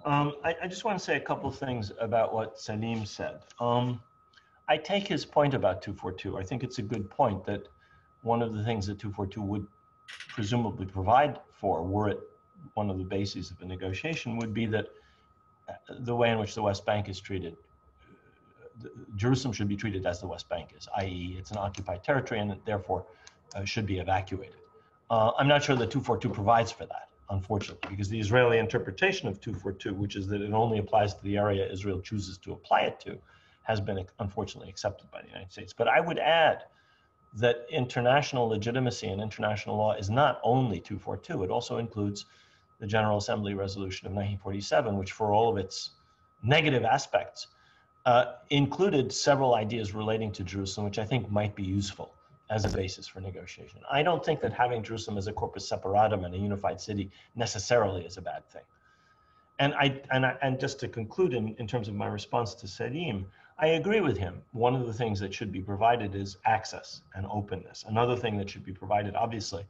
Yeah, I just want to say a couple of things about what Salim said. I take his point about 242. I think it's a good point that one of the things that 242 would presumably provide for, were it one of the bases of a negotiation, would be that the way in which the West Bank is treated, Jerusalem should be treated as the West Bank is, i.e. it's an occupied territory and it therefore should be evacuated. I'm not sure that 242 provides for that, unfortunately, because the Israeli interpretation of 242, which is that it only applies to the area Israel chooses to apply it to, has been unfortunately accepted by the United States. But I would add that international legitimacy and international law is not only 242, it also includes the General Assembly Resolution of 1947, which for all of its negative aspects, included several ideas relating to Jerusalem, which I think might be useful as a basis for negotiation. I don't think that having Jerusalem as a corpus separatum and a unified city necessarily is a bad thing. And just to conclude in terms of my response to Salim, I agree with him. One of the things that should be provided is access and openness. Another thing that should be provided, obviously,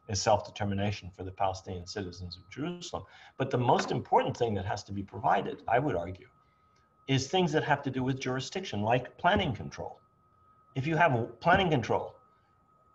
is self-determination for the Palestinian citizens of Jerusalem. But the most important thing that has to be provided, I would argue, is things that have to do with jurisdiction, like planning control. If you have planning control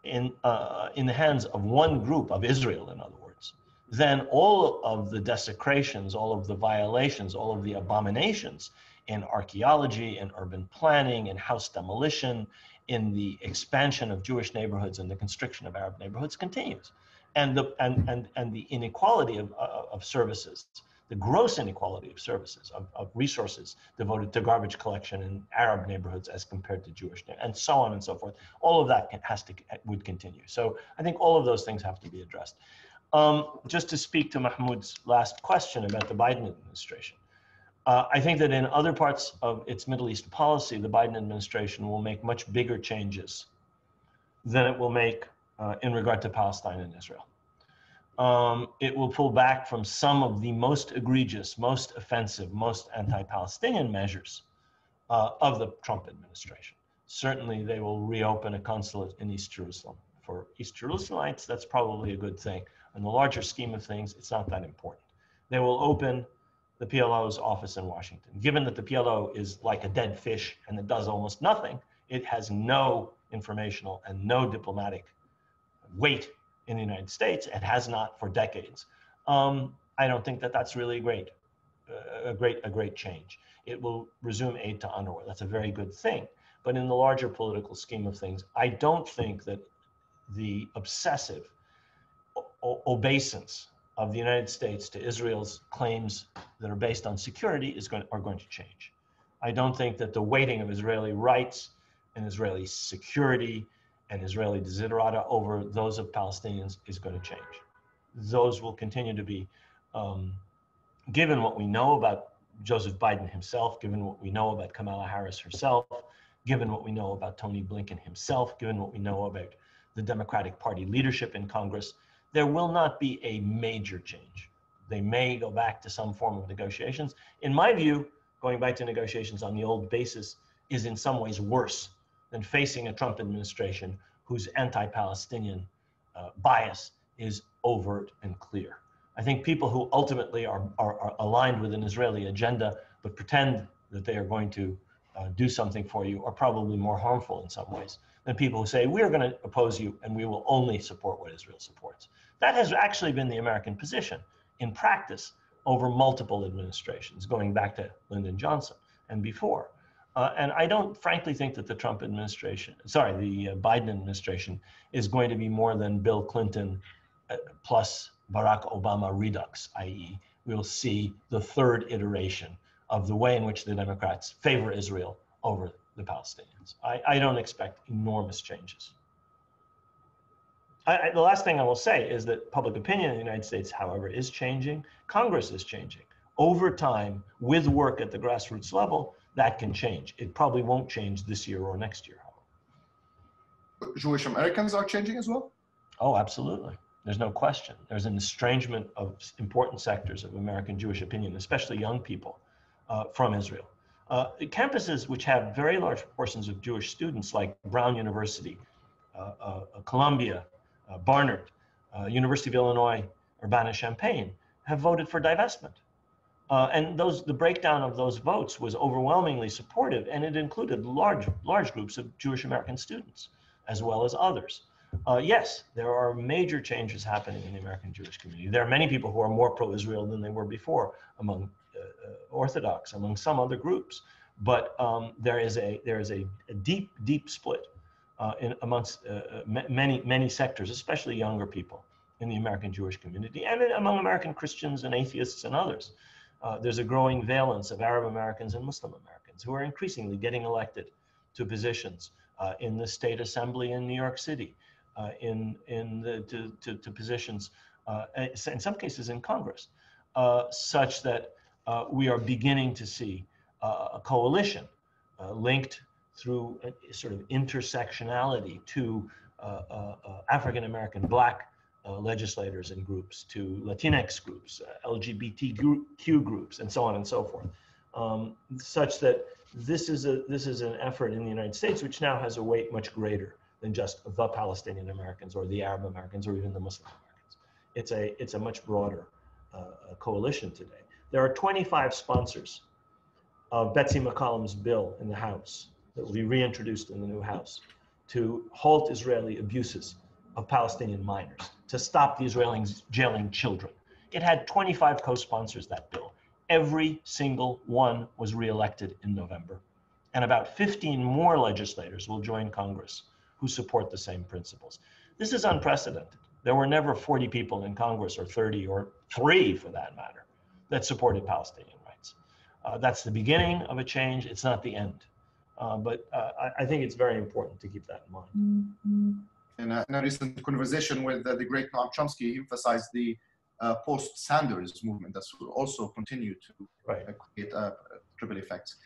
in the hands of one group of Israel, in other words, then all of the desecrations, all of the violations, all of the abominations in archaeology, in urban planning, in house demolition, in the expansion of Jewish neighborhoods and the constriction of Arab neighborhoods continues. And the inequality of services, the gross inequality of services, of resources devoted to garbage collection in Arab neighborhoods as compared to Jewish, and so on and so forth. All of that would continue. So I think all of those things have to be addressed. Just to speak to Mahmoud's last question about the Biden administration, I think that in other parts of its Middle East policy, the Biden administration will make much bigger changes than it will make in regard to Palestine and Israel. It will pull back from some of the most egregious, most offensive, most anti-Palestinian measures of the Trump administration. Certainly, they will reopen a consulate in East Jerusalem. For East Jerusalemites, that's probably a good thing. In the larger scheme of things, it's not that important. They will open the PLO's office in Washington. Given that the PLO is like a dead fish and it does almost nothing, it has no informational and no diplomatic weight in the United States. It has not for decades. I don't think that that's really a great change. It will resume aid to UNRWA. That's a very good thing. But in the larger political scheme of things, I don't think that the obsessive obeisance of the United States to Israel's claims that are based on security are going to change. I don't think that the weighting of Israeli rights and Israeli security and Israeli desiderata over those of Palestinians is going to change. Those will continue to be, given what we know about Joseph Biden himself, given what we know about Kamala Harris herself, given what we know about Tony Blinken himself, given what we know about the Democratic Party leadership in Congress, there will not be a major change. They may go back to some form of negotiations. In my view, going back to negotiations on the old basis is in some ways worse than facing a Trump administration whose anti-Palestinian bias is overt and clear. I think people who ultimately are aligned with an Israeli agenda but pretend that they are going to do something for you are probably more harmful in some ways than people who say, we're going to oppose you and we will only support what Israel supports. That has actually been the American position in practice over multiple administrations, going back to Lyndon Johnson and before. And I don't frankly think that the Trump administration, sorry, the Biden administration is going to be more than Bill Clinton plus Barack Obama redux, i.e. we'll see the third iteration of the way in which the Democrats favor Israel over the Palestinians. I don't expect enormous changes. The last thing I will say is that public opinion in the United States, however, is changing. Congress is changing. Over time, with work at the grassroots level, that can change. It probably won't change this year or next year, however. Jewish Americans are changing as well? Oh, absolutely. There's no question. There's an estrangement of important sectors of American Jewish opinion, especially young people, from Israel. Campuses which have very large proportions of Jewish students, like Brown University, Columbia, Barnard, University of Illinois, Urbana-Champaign, have voted for divestment. And the breakdown of those votes was overwhelmingly supportive, and it included large groups of Jewish American students, as well as others. Yes, there are major changes happening in the American Jewish community. There are many people who are more pro-Israel than they were before, among Orthodox, among some other groups. But there is a deep split amongst many sectors, especially younger people in the American Jewish community, and among American Christians and atheists and others. There's a growing valence of Arab Americans and Muslim Americans who are increasingly getting elected to positions in the state assembly in New York City, to positions, in some cases in Congress, such that we are beginning to see a coalition linked through a sort of intersectionality to African-American Black legislators and groups, to Latinx groups, LGBTQ groups, and so on and so forth, such that this is an effort in the United States which now has a weight much greater than just the Palestinian Americans or the Arab Americans or even the Muslim Americans. It's a much broader coalition today. There are 25 sponsors of Betsy McCollum's bill in the House that will be reintroduced in the new House to halt Israeli abuses of Palestinian minors, to stop the Israelis jailing children. It had 25 co-sponsors, that bill. Every single one was reelected in November. And about 15 more legislators will join Congress who support the same principles. This is unprecedented. There were never 40 people in Congress, or 30, or 3 for that matter, that supported Palestinian rights. That's the beginning of a change. It's not the end. But I think it's very important to keep that in mind. In a recent conversation with the great Noam Chomsky, he emphasized the post-Sanders movement that will also continue to create triple effects.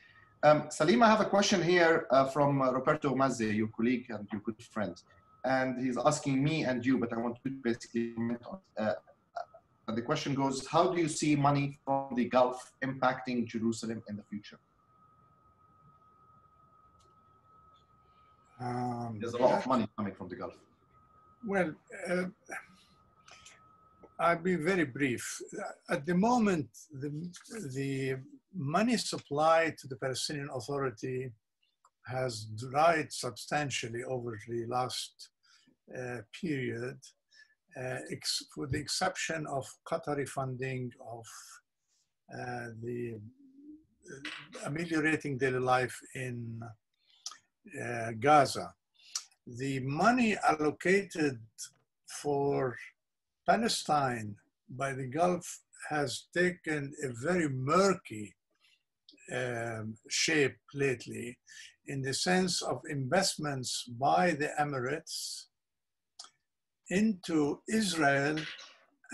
Salim, I have a question here from Roberto Mazze, your colleague and your good friend. And he's asking me and you, but I want to basically comment on the question goes, how do you see money from the Gulf impacting Jerusalem in the future? There's a lot of money coming from the Gulf. Well, I'll be very brief. At the moment, the money supply to the Palestinian Authority has dried substantially over the last period, with the exception of Qatari funding of the ameliorating daily life in Gaza. The money allocated for Palestine by the Gulf has taken a very murky shape lately, in the sense of investments by the Emirates into Israel,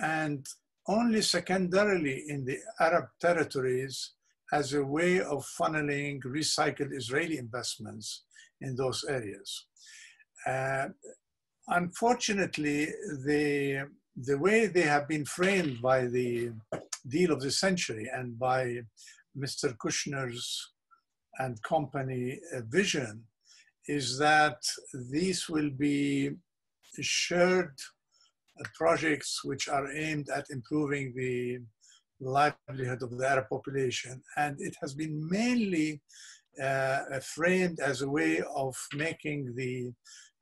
and only secondarily in the Arab territories as a way of funneling recycled Israeli investments in those areas. Unfortunately, the way they have been framed by the deal of the century and by Mr. Kushner's and company vision is that these will be shared projects which are aimed at improving the livelihood of the Arab population. And it has been mainly framed as a way of making the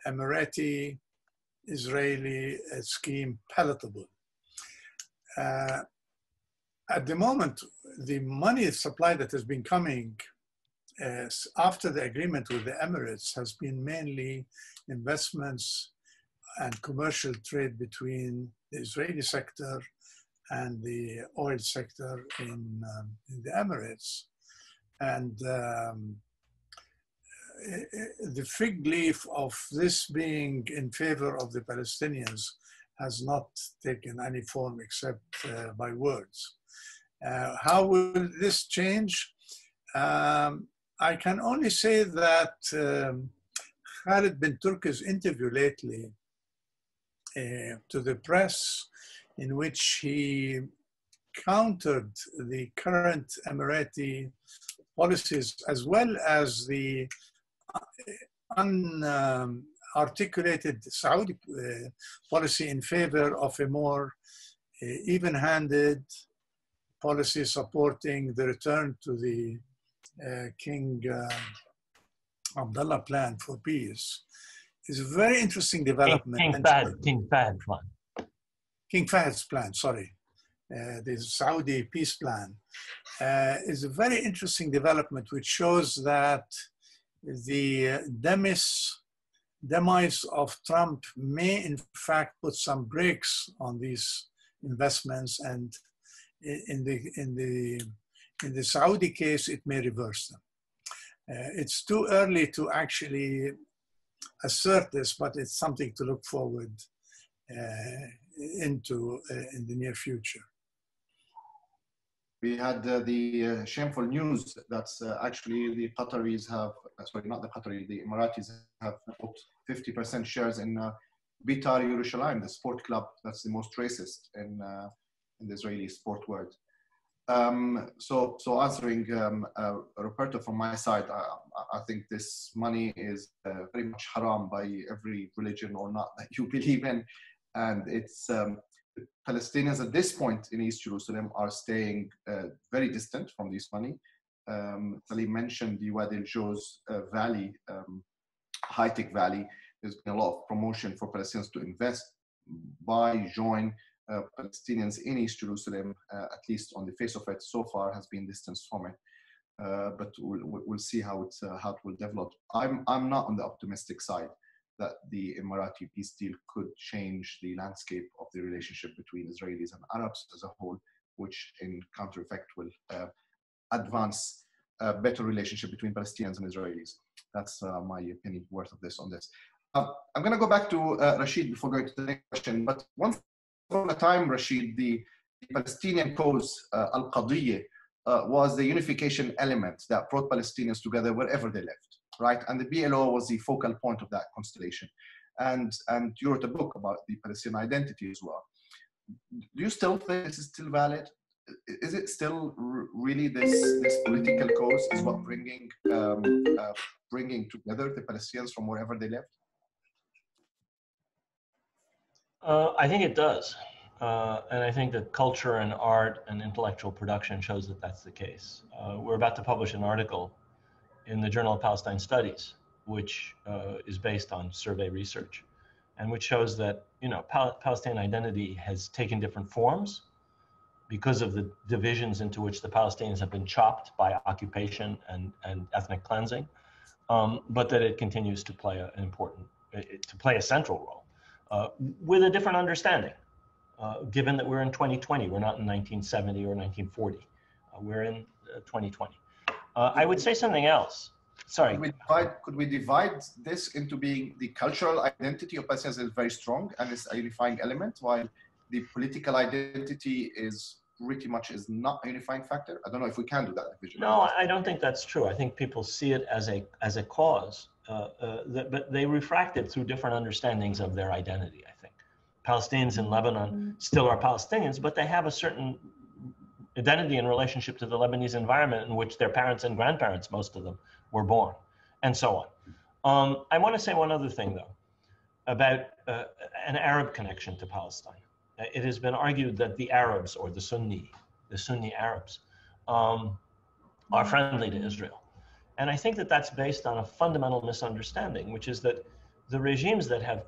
Emirati-Israeli scheme palatable. At the moment, the money supply that has been coming after the agreement with the Emirates has been mainly investments and commercial trade between the Israeli sector and the oil sector in the Emirates. And the fig leaf of this being in favor of the Palestinians has not taken any form except by words. How will this change? I can only say that Khalid bin Turki's interview lately to the press, in which he countered the current Emirati policies as well as the unarticulated Saudi policy in favor of a more even-handed policy supporting the return to the King Abdullah plan for peace, is a very interesting development. King Fahd plan. King Fahd's plan, sorry. The Saudi peace plan is a very interesting development, which shows that the demise of Trump may in fact put some brakes on these investments, and in the Saudi case, it may reverse them. It's too early to actually assert this, but it's something to look forward into in the near future. We had the shameful news that actually the Qataris have, sorry, not the Qataris, the Emiratis have bought 50% shares in Bitar Yerushalayim, the sport club that's the most racist in the Israeli sport world. So answering Roberto from my side, I think this money is very much haram by every religion or not that you believe in. And it's Palestinians at this point in East Jerusalem are staying very distant from this money. Salim mentioned the Wadi al-Joz Valley, high-tech valley. There's been a lot of promotion for Palestinians to invest, buy, join. Palestinians in East Jerusalem, at least on the face of it, so far has been distanced from it. But we'll see how it will develop. I'm not on the optimistic side that the Emirati peace deal could change the landscape of the relationship between Israelis and Arabs as a whole, which in counter effect will advance a better relationship between Palestinians and Israelis. That's my opinion worth of this on this. I'm going to go back to Rashid before going to the next question. But once upon a time, Rashid, the Palestinian cause, Al-Qadiyya, was the unification element that brought Palestinians together wherever they lived. Right, and the BLO was the focal point of that constellation, and you wrote a book about the Palestinian identity as well. Do you still think this is still valid? Is it still really this political cause is what bringing together the Palestinians from wherever they lived? I think it does, and I think that culture and art and intellectual production shows that that's the case. We're about to publish an article in the Journal of Palestine Studies, which is based on survey research, and which shows that Palestinian identity has taken different forms because of the divisions into which the Palestinians have been chopped by occupation and ethnic cleansing, but that it continues to play a central role with a different understanding. Given that we're in 2020, we're not in 1970 or 1940, we're in 2020. I would say something else. Sorry. Could we divide this into being the cultural identity of Palestinians is very strong and is a unifying element, while the political identity is pretty much not a unifying factor? I don't know if we can do that. No, I don't think that's true. I think people see it as a cause, but they refract it through different understandings of their identity, I think. Palestinians in Lebanon still are Palestinians, but they have a certain identity in relationship to the Lebanese environment in which their parents and grandparents, most of them, were born, and so on. I want to say one other thing, though, about an Arab connection to Palestine. It has been argued that the Arabs, or the Sunni Arabs, are friendly to Israel. And I think that that's based on a fundamental misunderstanding, which is that the regimes that have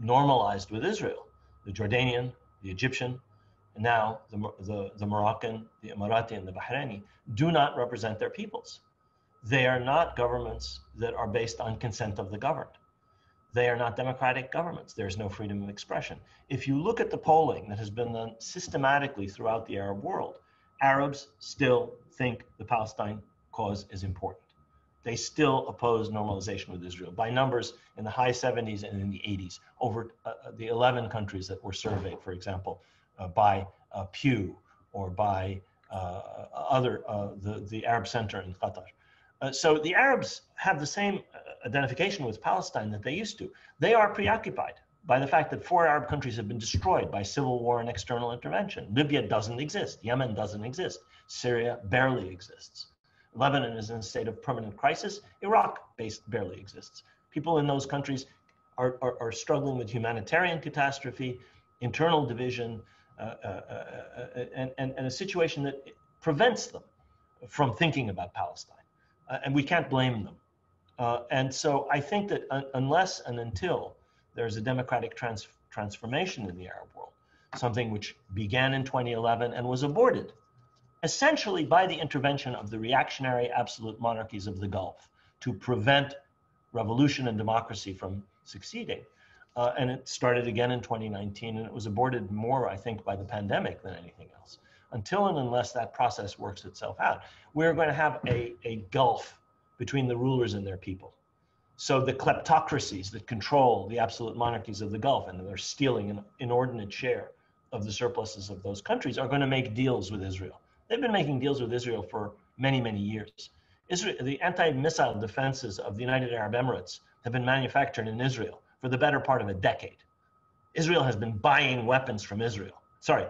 normalized with Israel, the Jordanian, the Egyptian, and now the Moroccan, the Emirati, and the Bahraini, do not represent their peoples. They are not governments that are based on consent of the governed. They are not democratic governments. There's no freedom of expression. If you look at the polling that has been done systematically throughout the Arab world, Arabs still think the Palestine cause is important. They still oppose normalization with Israel by numbers in the high 70s and in the 80s over the 11 countries that were surveyed, for example, by Pew or by the Arab Center in Qatar. So the Arabs have the same identification with Palestine that they used to. They are preoccupied by the fact that 4 Arab countries have been destroyed by civil war and external intervention. Libya doesn't exist. Yemen doesn't exist. Syria barely exists. Lebanon is in a state of permanent crisis. Iraq barely exists. People in those countries are struggling with humanitarian catastrophe, internal division, and a situation that prevents them from thinking about Palestine. And we can't blame them. And so I think that unless and until there's a democratic transformation in the Arab world, something which began in 2011 and was aborted, essentially by the intervention of the reactionary absolute monarchies of the Gulf to prevent revolution and democracy from succeeding. And it started again in 2019, and it was aborted more, I think, by the pandemic than anything else. Until and unless that process works itself out, we're going to have a gulf between the rulers and their people. So the kleptocracies that control the absolute monarchies of the Gulf, and they're stealing an inordinate share of the surpluses of those countries, are going to make deals with Israel. They've been making deals with Israel for many, many years. The anti-missile defenses of the United Arab Emirates have been manufactured in Israel for the better part of a decade. Israel has been buying weapons from Israel. Sorry,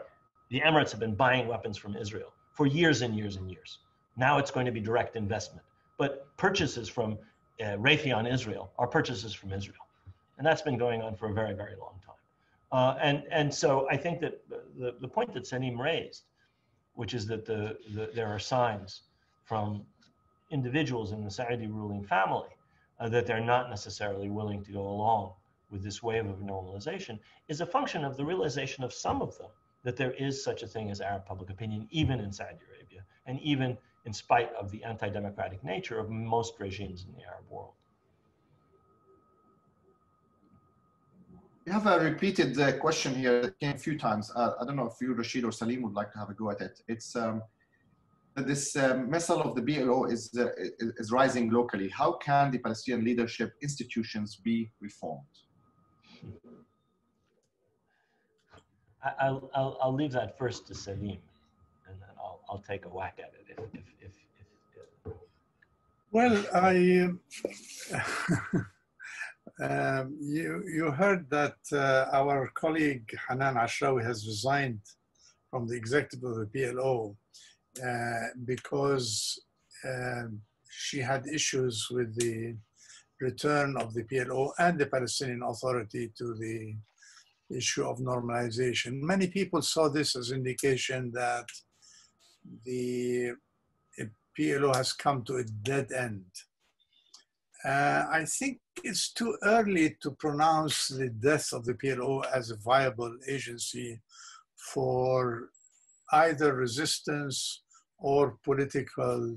the Emirates have been buying weapons from Israel for years and years and years. Now it's going to be direct investment. But purchases from Raytheon Israel are purchases from Israel. And that's been going on for a very, very long time. And so I think that the point that Salim raised, which is that there are signs from individuals in the Saudi ruling family that they're not necessarily willing to go along with this wave of normalization, is a function of the realization of some of them that there is such a thing as Arab public opinion, even in Saudi Arabia, and even in spite of the anti-democratic nature of most regimes in the Arab world. We have a repeated question here that came a few times. I don't know if you, Rashid, or Salim would like to have a go at it. It's this missile of the BLO is rising locally. How can the Palestinian leadership institutions be reformed? I'll leave that first to Salim, and then I'll take a whack at it. Well, you heard that our colleague Hanan Ashrawi has resigned from the executive of the PLO because she had issues with the return of the PLO and the Palestinian Authority to the issue of normalization. Many people saw this as indication that the PLO has come to a dead end. I think it's too early to pronounce the death of the PLO as a viable agency for either resistance or political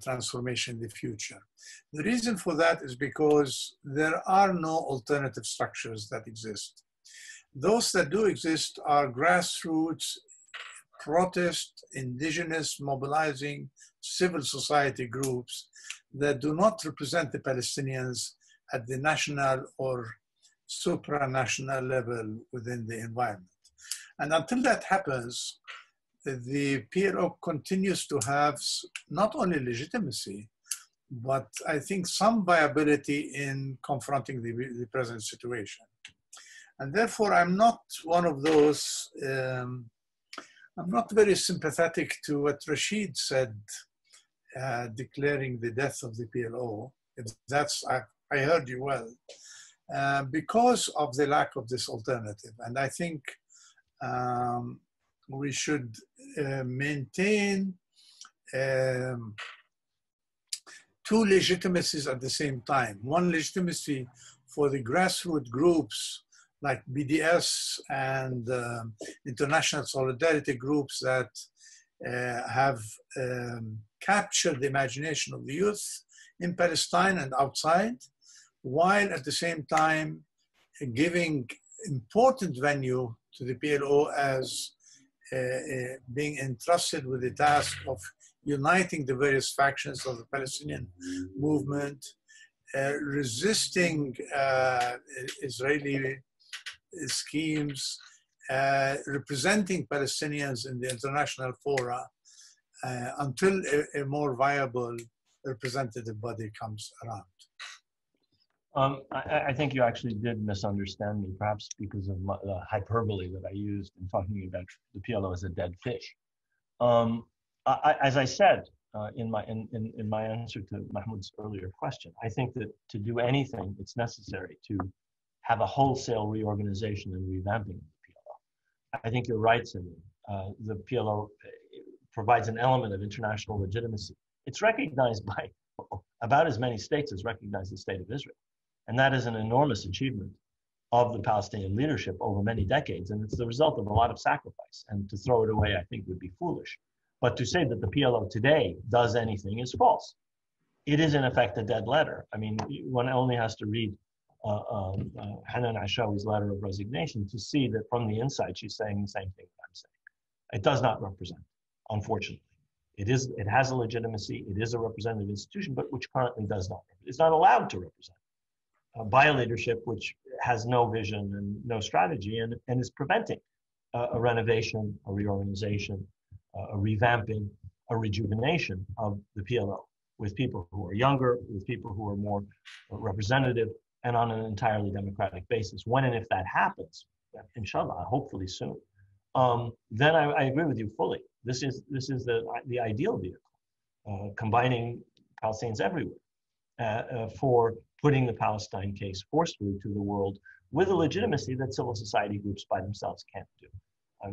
transformation in the future. The reason for that is because there are no alternative structures that exist. Those that do exist are grassroots, protest, indigenous, mobilizing civil society groups that do not represent the Palestinians at the national or supranational level within the environment. And until that happens, the PLO continues to have not only legitimacy, but I think some viability in confronting the present situation. And therefore, I'm not one of those, I'm not very sympathetic to what Rashid said, declaring the death of the PLO. If that's, I heard you well, because of the lack of this alternative. And I think we should maintain two legitimacies at the same time. One legitimacy for the grassroots groups like BDS and international solidarity groups that have captured the imagination of the youth in Palestine and outside, while at the same time giving important venue to the PLO as being entrusted with the task of uniting the various factions of the Palestinian movement, resisting Israeli schemes, representing Palestinians in the international fora until a more viable representative body comes around. I think you actually did misunderstand me, perhaps because of the hyperbole that I used in talking about the PLO as a dead fish. As I said in my answer to Mahmoud's earlier question, I think that to do anything, it's necessary to have a wholesale reorganization and revamping of the PLO. I think you're right, Simeon. The PLO provides an element of international legitimacy. It's recognized by about as many states as recognize the state of Israel. And that is an enormous achievement of the Palestinian leadership over many decades. And it's the result of a lot of sacrifice. And to throw it away, I think, would be foolish. But to say that the PLO today does anything is false. It is, in effect, a dead letter. I mean, one only has to read Hanan Ashawi's letter of resignation to see that from the inside, she's saying the same thing that I'm saying. It does not represent, unfortunately. It has a legitimacy. It is a representative institution, but which currently does not. It's not allowed to represent. By a leadership which has no vision and no strategy and is preventing a renovation, a reorganization, a revamping, a rejuvenation of the PLO with people who are younger, with people who are more representative, and on an entirely democratic basis. When and if that happens, inshallah, hopefully soon, then I agree with you fully. This is the ideal vehicle, combining Palestinians everywhere for putting the Palestine case forcefully to the world with a legitimacy that civil society groups by themselves can't do.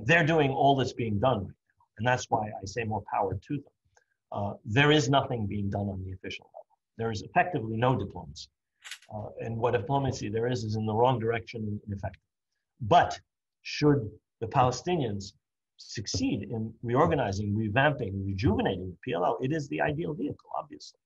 They're doing all that's being done right now, and that's why I say more power to them. There is nothing being done on the official level. There is effectively no diplomacy. And what diplomacy there is in the wrong direction and ineffective. But should the Palestinians succeed in reorganizing, revamping, rejuvenating the PLO, it is the ideal vehicle, obviously.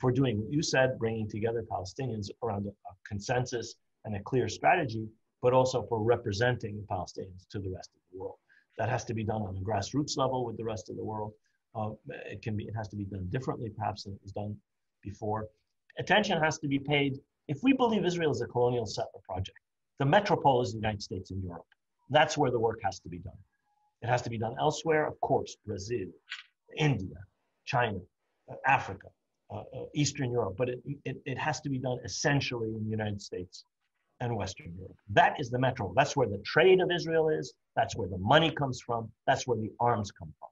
For doing what you said, bringing together Palestinians around a consensus and a clear strategy, but also for representing the Palestinians to the rest of the world. That has to be done on a grassroots level with the rest of the world. It has to be done differently, perhaps, than it was done before. Attention has to be paid. If we believe Israel is a colonial settler project, the metropole is the United States and Europe. That's where the work has to be done. It has to be done elsewhere, of course, Brazil, India, China, Africa, Eastern Europe, but it has to be done essentially in the United States and Western Europe. That is the metro. That's where the trade of Israel is. That's where the money comes from. That's where the arms come from.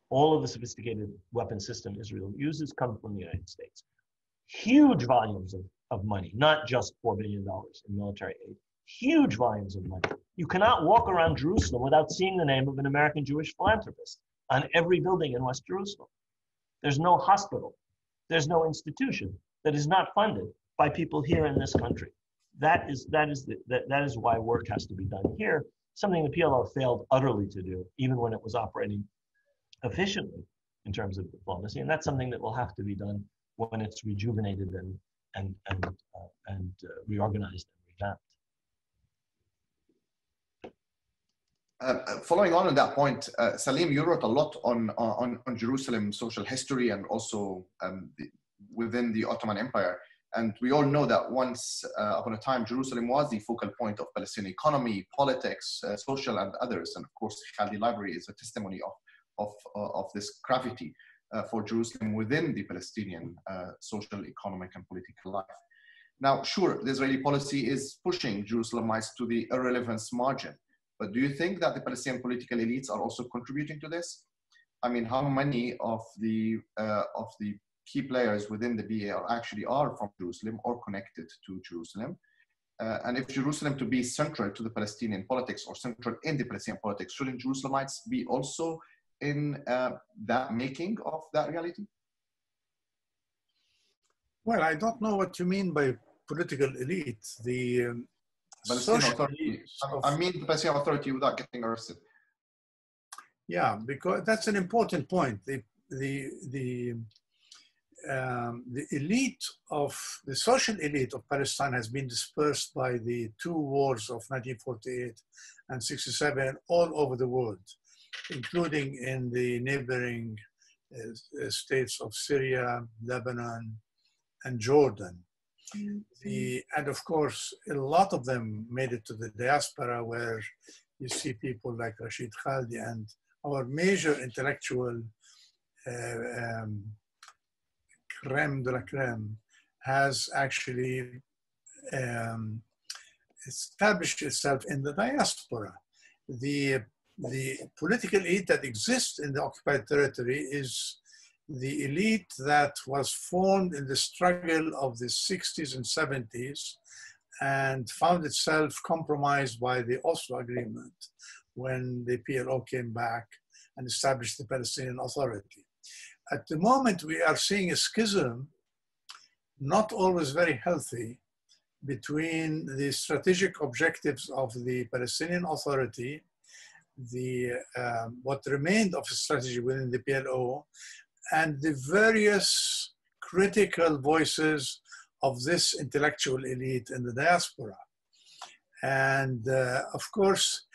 All of the sophisticated weapon system Israel uses come from the United States. Huge volumes of money, not just $4 billion in military aid, huge volumes of money. You cannot walk around Jerusalem without seeing the name of an American Jewish philanthropist on every building in West Jerusalem. There's no hospital. There's no institution that is not funded by people here in this country. That is why work has to be done here, something the PLO failed utterly to do, even when it was operating efficiently in terms of diplomacy. And that's something that will have to be done when it's rejuvenated and reorganized and revamped. Following on that point, Salim, you wrote a lot on Jerusalem social history and also within the Ottoman Empire. And we all know that once upon a time, Jerusalem was the focal point of Palestinian economy, politics, social and others. And of course, Khalidi Library is a testimony of this gravity for Jerusalem within the Palestinian social, economic and political life. Now, sure, the Israeli policy is pushing Jerusalemites to the irrelevance margin. But do you think that the Palestinian political elites are also contributing to this? I mean, how many of the key players within the BA are from Jerusalem or connected to Jerusalem? And if Jerusalem to be central to the Palestinian politics or central in the Palestinian politics, shouldn't Jerusalemites be also in that making of that reality? Well, I don't know what you mean by political elite. The Palestinian Authority. I mean the Palestinian Authority without getting arrested. Yeah, because that's an important point. The elite of the social elite of Palestine has been dispersed by the two wars of 1948 and 67 all over the world, including in the neighboring states of Syria, Lebanon, and Jordan. And of course, a lot of them made it to the diaspora, where you see people like Rashid Khalidi, and our major intellectual creme de la creme has actually established itself in the diaspora. The political elite that exists in the occupied territory is the elite that was formed in the struggle of the 60s and 70s and found itself compromised by the Oslo Agreement when the PLO came back and established the Palestinian Authority. At the moment, we are seeing a schism, not always very healthy, between the strategic objectives of the Palestinian Authority, what remained of a strategy within the PLO, and the various critical voices of this intellectual elite in the diaspora. And of course,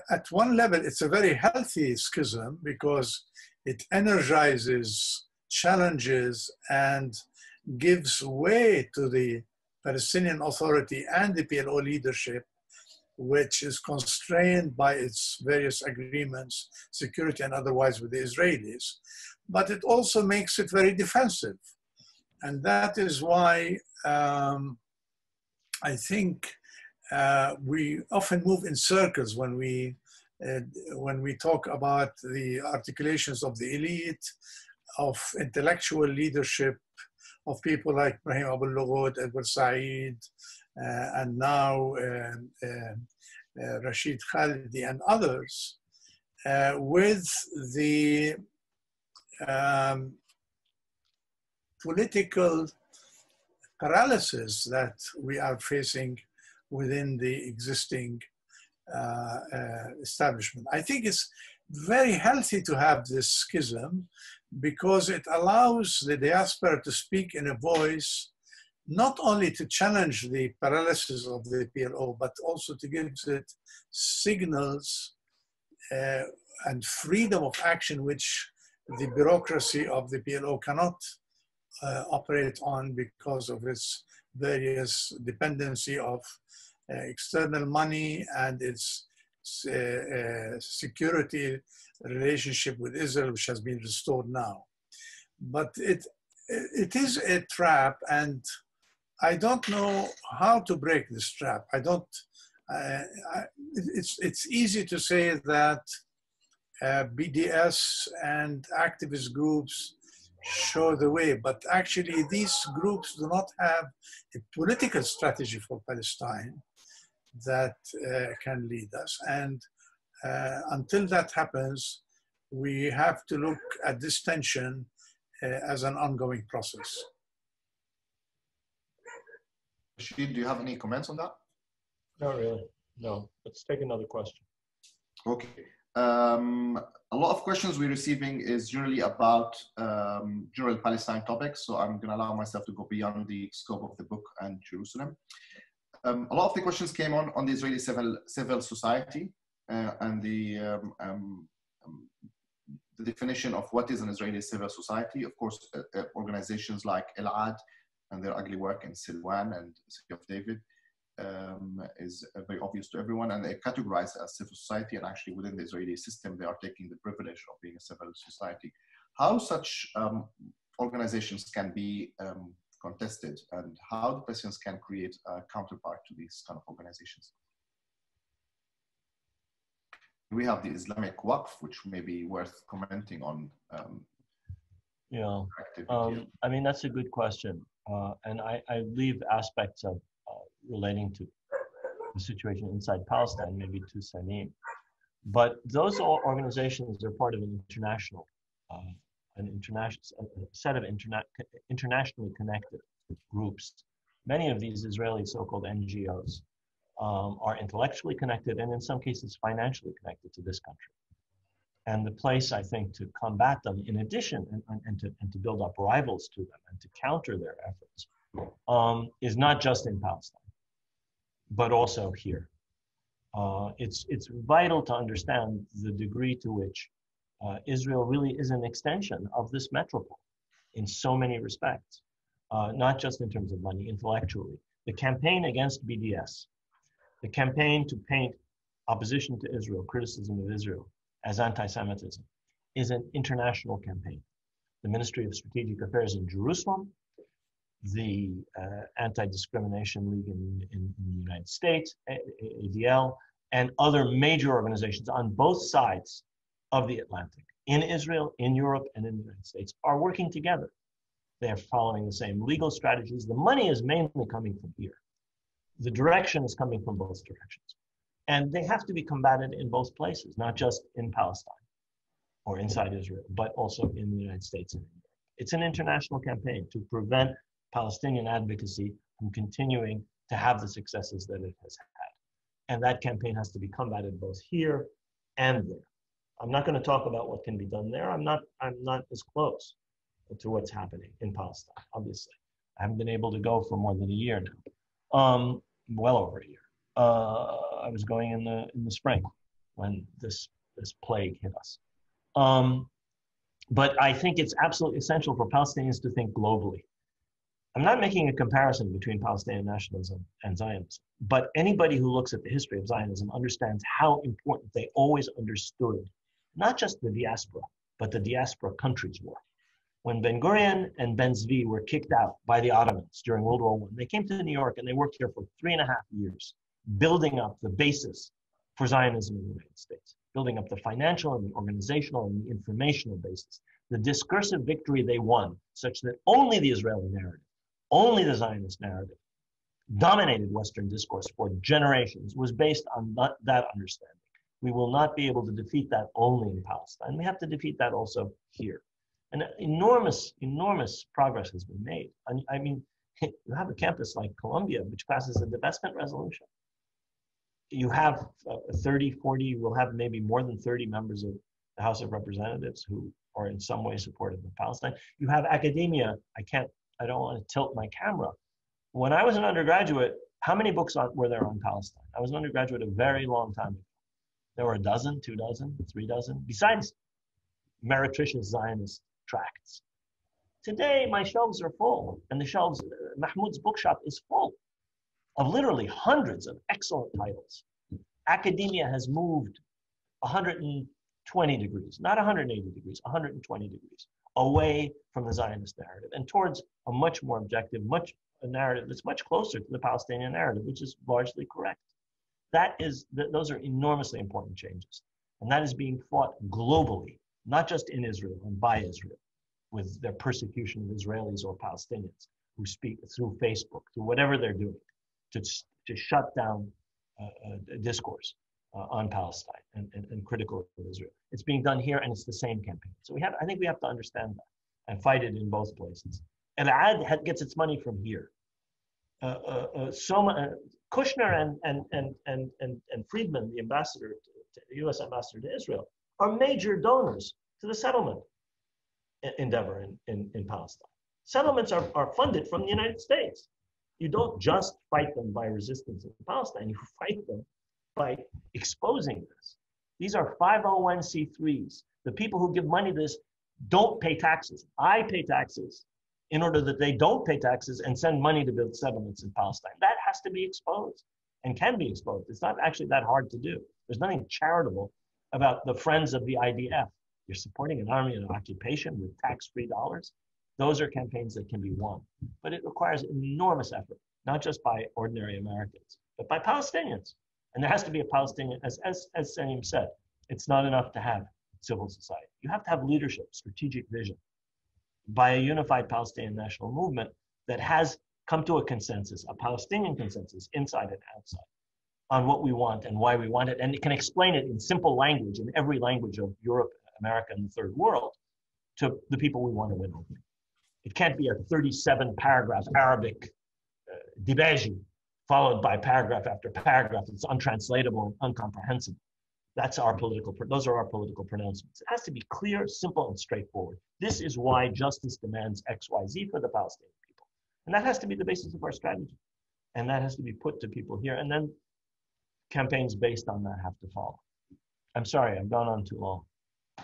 at one level, it's a very healthy schism because it energizes, challenges, and gives way to the Palestinian Authority and the PLO leadership, which is constrained by its various agreements, security and otherwise, with the Israelis. But it also makes it very defensive. And that is why I think we often move in circles when we talk about the articulations of the elite, of intellectual leadership, of people like Ibrahim Abu-Lughod, Edward Said, and now Rashid Khalidi and others, with the political paralysis that we are facing within the existing establishment. I think it's very healthy to have this schism because it allows the diaspora to speak in a voice, not only to challenge the paralysis of the PLO, but also to give it signals and freedom of action, which the bureaucracy of the PLO cannot operate on because of its various dependency of external money and its security relationship with Israel, which has been restored now. But it is a trap, and I don't know how to break this trap. It's easy to say that BDS and activist groups show the way, but actually these groups do not have a political strategy for Palestine that can lead us. And until that happens, we have to look at this tension as an ongoing process. Rashid, do you have any comments on that? Not really, no. Let's take another question. Okay. A lot of questions we're receiving is generally about general Palestine topics, so I'm going to allow myself to go beyond the scope of the book and Jerusalem. A lot of the questions came on the Israeli civil society, and the definition of what is an Israeli civil society. Of course, organizations like Elad and their ugly work in Silwan and City of David is very obvious to everyone, and they categorize as civil society, and actually within the Israeli system, they are taking the privilege of being a civil society. How such organizations can be contested, and how the Palestinians can create a counterpart to these kind of organizations? We have the Islamic Waqf, which may be worth commenting on. Yeah, I mean, that's a good question. And I leave aspects of relating to the situation inside Palestine, maybe to Salim. But those organizations are part of an international set of internationally connected groups. Many of these Israeli so-called NGOs are intellectually connected and in some cases financially connected to this country. And the place, I think, to combat them in addition and to build up rivals to them and to counter their efforts is not just in Palestine, but also here. It's vital to understand the degree to which Israel really is an extension of this metropole in so many respects, not just in terms of money, intellectually. The campaign against BDS, the campaign to paint opposition to Israel, criticism of Israel as anti-Semitism, is an international campaign. The Ministry of Strategic Affairs in Jerusalem, the Anti-Discrimination League in the United States, ADL, and other major organizations on both sides of the Atlantic, in Israel, in Europe, and in the United States, are working together. They are following the same legal strategies. The money is mainly coming from here. The direction is coming from both directions. And they have to be combated in both places, not just in Palestine or inside Israel, but also in the United States and in Europe. It's an international campaign to prevent Palestinian advocacy from continuing to have the successes that it has had. And that campaign has to be combated both here and there. I'm not going to talk about what can be done there. I'm not as close to what's happening in Palestine, obviously. I haven't been able to go for more than a year now, well over a year. I was going in the spring when this plague hit us. But I think it's absolutely essential for Palestinians to think globally. I'm not making a comparison between Palestinian nationalism and Zionism, but anybody who looks at the history of Zionism understands how important they always understood, not just the diaspora, but the diaspora countries were. When Ben Gurion and Ben Zvi were kicked out by the Ottomans during World War I, they came to New York and they worked here for 3.5 years, building up the basis for Zionism in the United States, building up the financial and the organizational and the informational basis, the discursive victory they won, such that only the Israeli narrative, only the Zionist narrative, dominated Western discourse for generations, was based on that understanding. We will not be able to defeat that only in Palestine. We have to defeat that also here. And enormous, enormous progress has been made. I mean, you have a campus like Columbia, which passes a divestment resolution. You have 30, 40, we'll have maybe more than 30 members of the House of Representatives who are in some way supportive of Palestine. You have academia. I don't want to tilt my camera. When I was an undergraduate, how many books were there on Palestine? I was an undergraduate a very long time ago. There were a dozen, 2 dozen, 3 dozen, besides meretricious Zionist tracts. Today, my shelves are full, and the shelves, Mahmoud's bookshop is full of literally hundreds of excellent titles. Academia has moved 120 degrees, not 180 degrees, 120 degrees away from the Zionist narrative and towards a much more objective, a narrative that's much closer to the Palestinian narrative, which is largely correct. Those are enormously important changes. And that is being fought globally, not just in Israel and by Israel, with their persecution of Israelis or Palestinians who speak through Facebook, through whatever they're doing, to shut down discourse on Palestine and critical of Israel. It's being done here, and it's the same campaign. So I think we have to understand that and fight it in both places. And Al-Ad gets its money from here. Kushner and Friedman, the ambassador, the U.S. ambassador to Israel, are major donors to the settlement endeavor in Palestine. Settlements are funded from the United States. You don't just fight them by resistance in Palestine, you fight them by exposing this. These are 501c3s. The people who give money to this don't pay taxes. I pay taxes in order that they don't pay taxes and send money to build settlements in Palestine. That has to be exposed and can be exposed. It's not actually that hard to do. There's nothing charitable about the friends of the IDF. You're supporting an army in occupation with tax-free dollars. Those are campaigns that can be won. But it requires enormous effort, not just by ordinary Americans, but by Palestinians. And there has to be a Palestinian, as Salim said, it's not enough to have civil society. You have to have leadership, strategic vision by a unified Palestinian national movement that has come to a consensus, a Palestinian consensus, inside and outside, on what we want and why we want it. And it can explain it in simple language, in every language of Europe, America, and the third world, to the people we want to win over. It can't be a 37-paragraph Arabic dibaji, followed by paragraph after paragraph. It's untranslatable, incomprehensible. Those are our political pronouncements. It has to be clear, simple, and straightforward. This is why justice demands X, Y, Z for the Palestinian people. And that has to be the basis of our strategy. And that has to be put to people here. And then campaigns based on that have to follow. I'm sorry, I've gone on too long.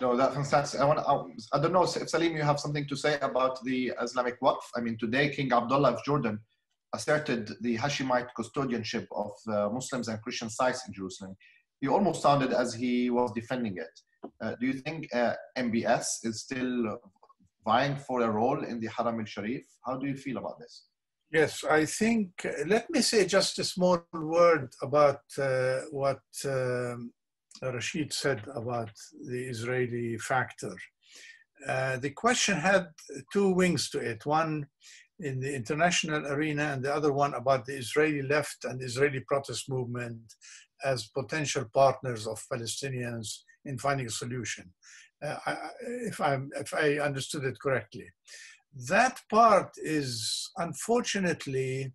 No, that's, I don't know if Salim, you have something to say about the Islamic Waqf. I mean, today, King Abdullah of Jordan asserted the Hashemite custodianship of Muslims and Christian sites in Jerusalem. He almost sounded as he was defending it. Do you think MBS is still vying for a role in the Haram al-Sharif? How do you feel about this? Yes, I think, let me say just a small word about what Rashid said about the Israeli factor. The question had two wings to it, one in the international arena and the other one about the Israeli left and Israeli protest movement as potential partners of Palestinians in finding a solution, if I understood it correctly. That part is unfortunately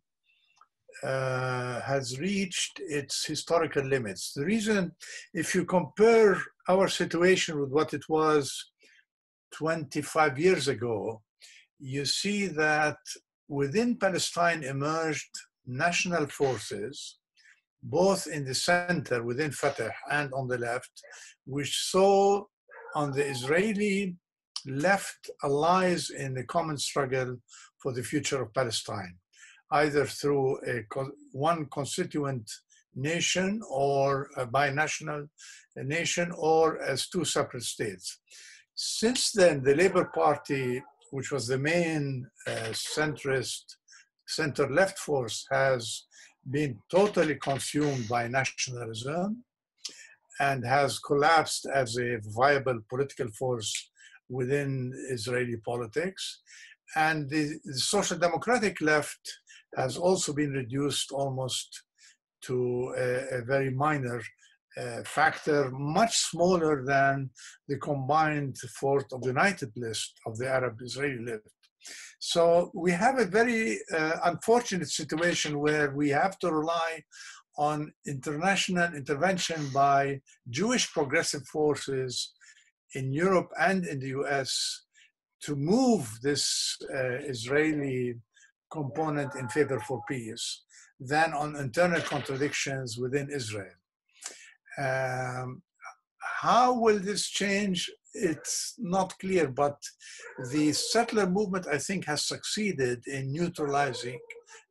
has reached its historical limits. The reason, if you compare our situation with what it was 25 years ago, you see that within Palestine emerged national forces, both in the center within Fatah and on the left, which saw on the Israeli left allies in the common struggle for the future of Palestine, either through one constituent nation or a binational nation or as two separate states. Since then, the Labour Party, which was the main centrist, center-left force, has been totally consumed by nationalism and has collapsed as a viable political force within Israeli politics. And the social democratic left has also been reduced almost to a very minor factor, much smaller than the combined fourth of the United list of the Arab-Israeli left. So we have a very unfortunate situation where we have to rely on international intervention by Jewish progressive forces in Europe and in the US to move this Israeli component in favor for peace than on internal contradictions within Israel. How will this change? It's not clear, but the settler movement, I think, has succeeded in neutralizing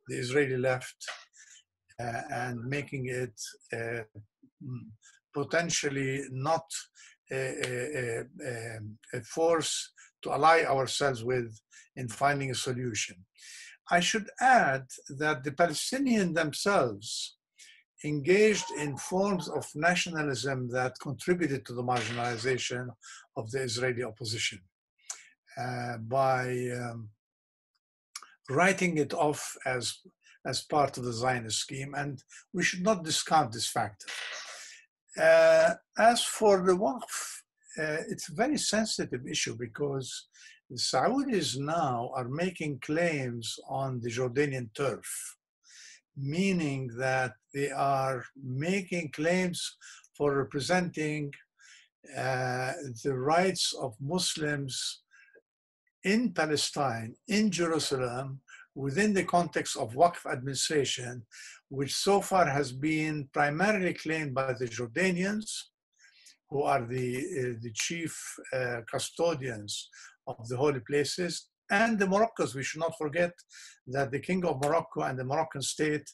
the Israeli left and making it potentially not a force to ally ourselves with in finding a solution. I should add that the Palestinians themselves engaged in forms of nationalism that contributed to the marginalization of the Israeli opposition by writing it off as part of the Zionist scheme, and we should not discount this factor. As for the Waqf, it's a very sensitive issue because the Saudis now are making claims on the Jordanian turf, meaning that they are making claims for representing the rights of Muslims in Palestine, in Jerusalem, within the context of Waqf administration, which so far has been primarily claimed by the Jordanians, who are the chief custodians of the holy places, and the Moroccans. We should not forget that the King of Morocco and the Moroccan state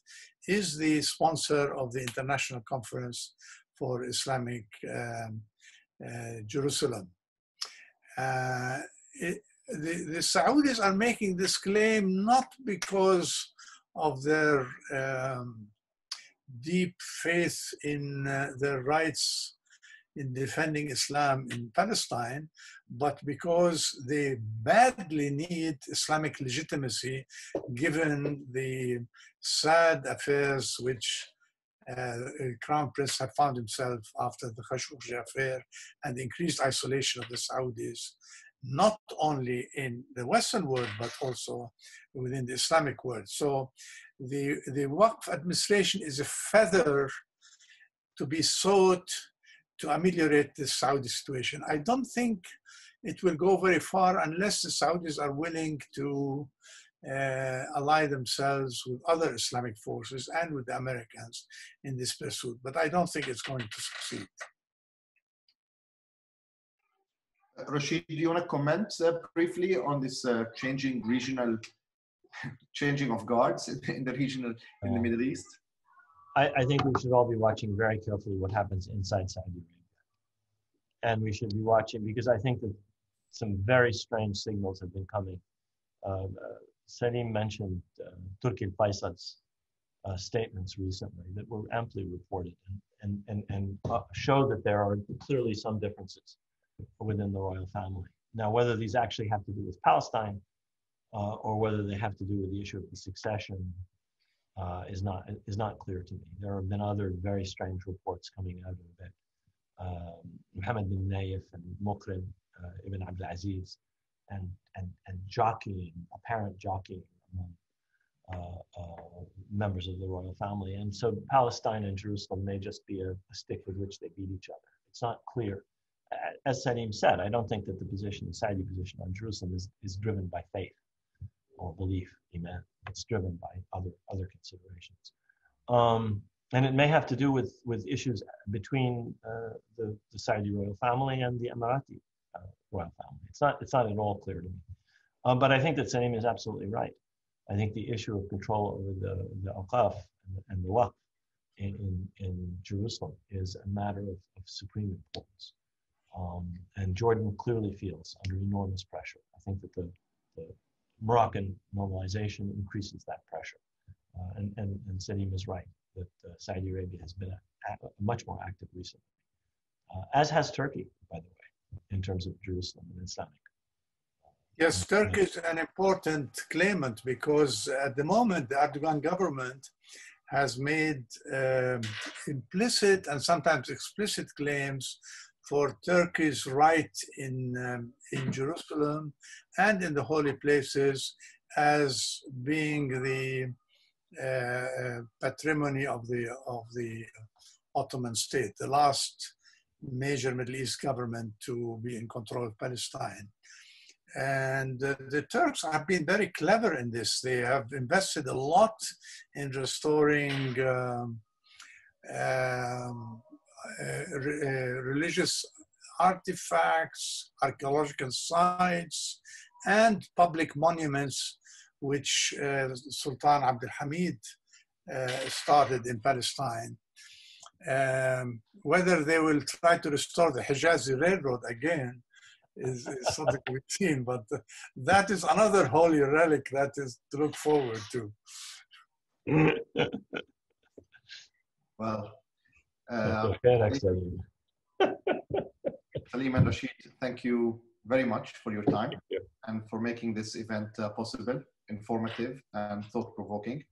is the sponsor of the International Conference for Islamic Jerusalem. The Saudis are making this claim not because of their deep faith in their rights in defending Islam in Palestine, but because they badly need Islamic legitimacy given the sad affairs which Crown Prince had found himself after the Khashoggi affair and the increased isolation of the Saudis, not only in the Western world, but also within the Islamic world. So the Waqf administration is a feather to be sought to ameliorate the Saudi situation. I don't think it will go very far unless the Saudis are willing to ally themselves with other Islamic forces and with the Americans in this pursuit, but I don't think it's going to succeed. Rashid, do you want to comment briefly on this changing of guards in the regional, in the Middle East? I think we should all be watching very carefully what happens inside Saudi Arabia. And we should be watching, because I think that some very strange signals have been coming. Salim mentioned Turki Faisal's statements recently that were amply reported and show that there are clearly some differences within the royal family. Now, whether these actually have to do with Palestine or whether they have to do with the issue of the succession is not clear to me. There have been other very strange reports coming out of it. Mohammed bin Nayef and Muqrin ibn Abdulaziz and jockeying, apparent jockeying among members of the royal family. And so Palestine and Jerusalem may just be a stick with which they beat each other. It's not clear. As Salim said, I don't think that the Saudi position on Jerusalem is driven by faith or belief, iman. It's driven by other considerations. And it may have to do with issues between the Saudi royal family and the Emirati royal family. It's not at all clear to me. But I think that Salim is absolutely right. I think the issue of control over the Awqaf and the Waqf in Jerusalem is a matter of supreme importance. And Jordan clearly feels under enormous pressure. I think that the Moroccan normalization increases that pressure. And Salim is right that Saudi Arabia has been much more active recently, as has Turkey, by the way, in terms of Jerusalem and Islamic. Yes, Turkey is an important claimant because at the moment, the Erdogan government has made implicit and sometimes explicit claims for Turkey's right in Jerusalem and in the holy places as being the patrimony of the Ottoman state, the last major Middle East government to be in control of Palestine. And the Turks have been very clever in this. They have invested a lot in restoring religious artifacts, archaeological sites, and public monuments, which Sultan Abdul Hamid started in Palestine. Whether they will try to restore the Hijazi Railroad again is something we've seen, but that is another holy relic that is to look forward to. Well, Salim and Rashid, thank you very much for your time and for making this event possible, informative and thought-provoking.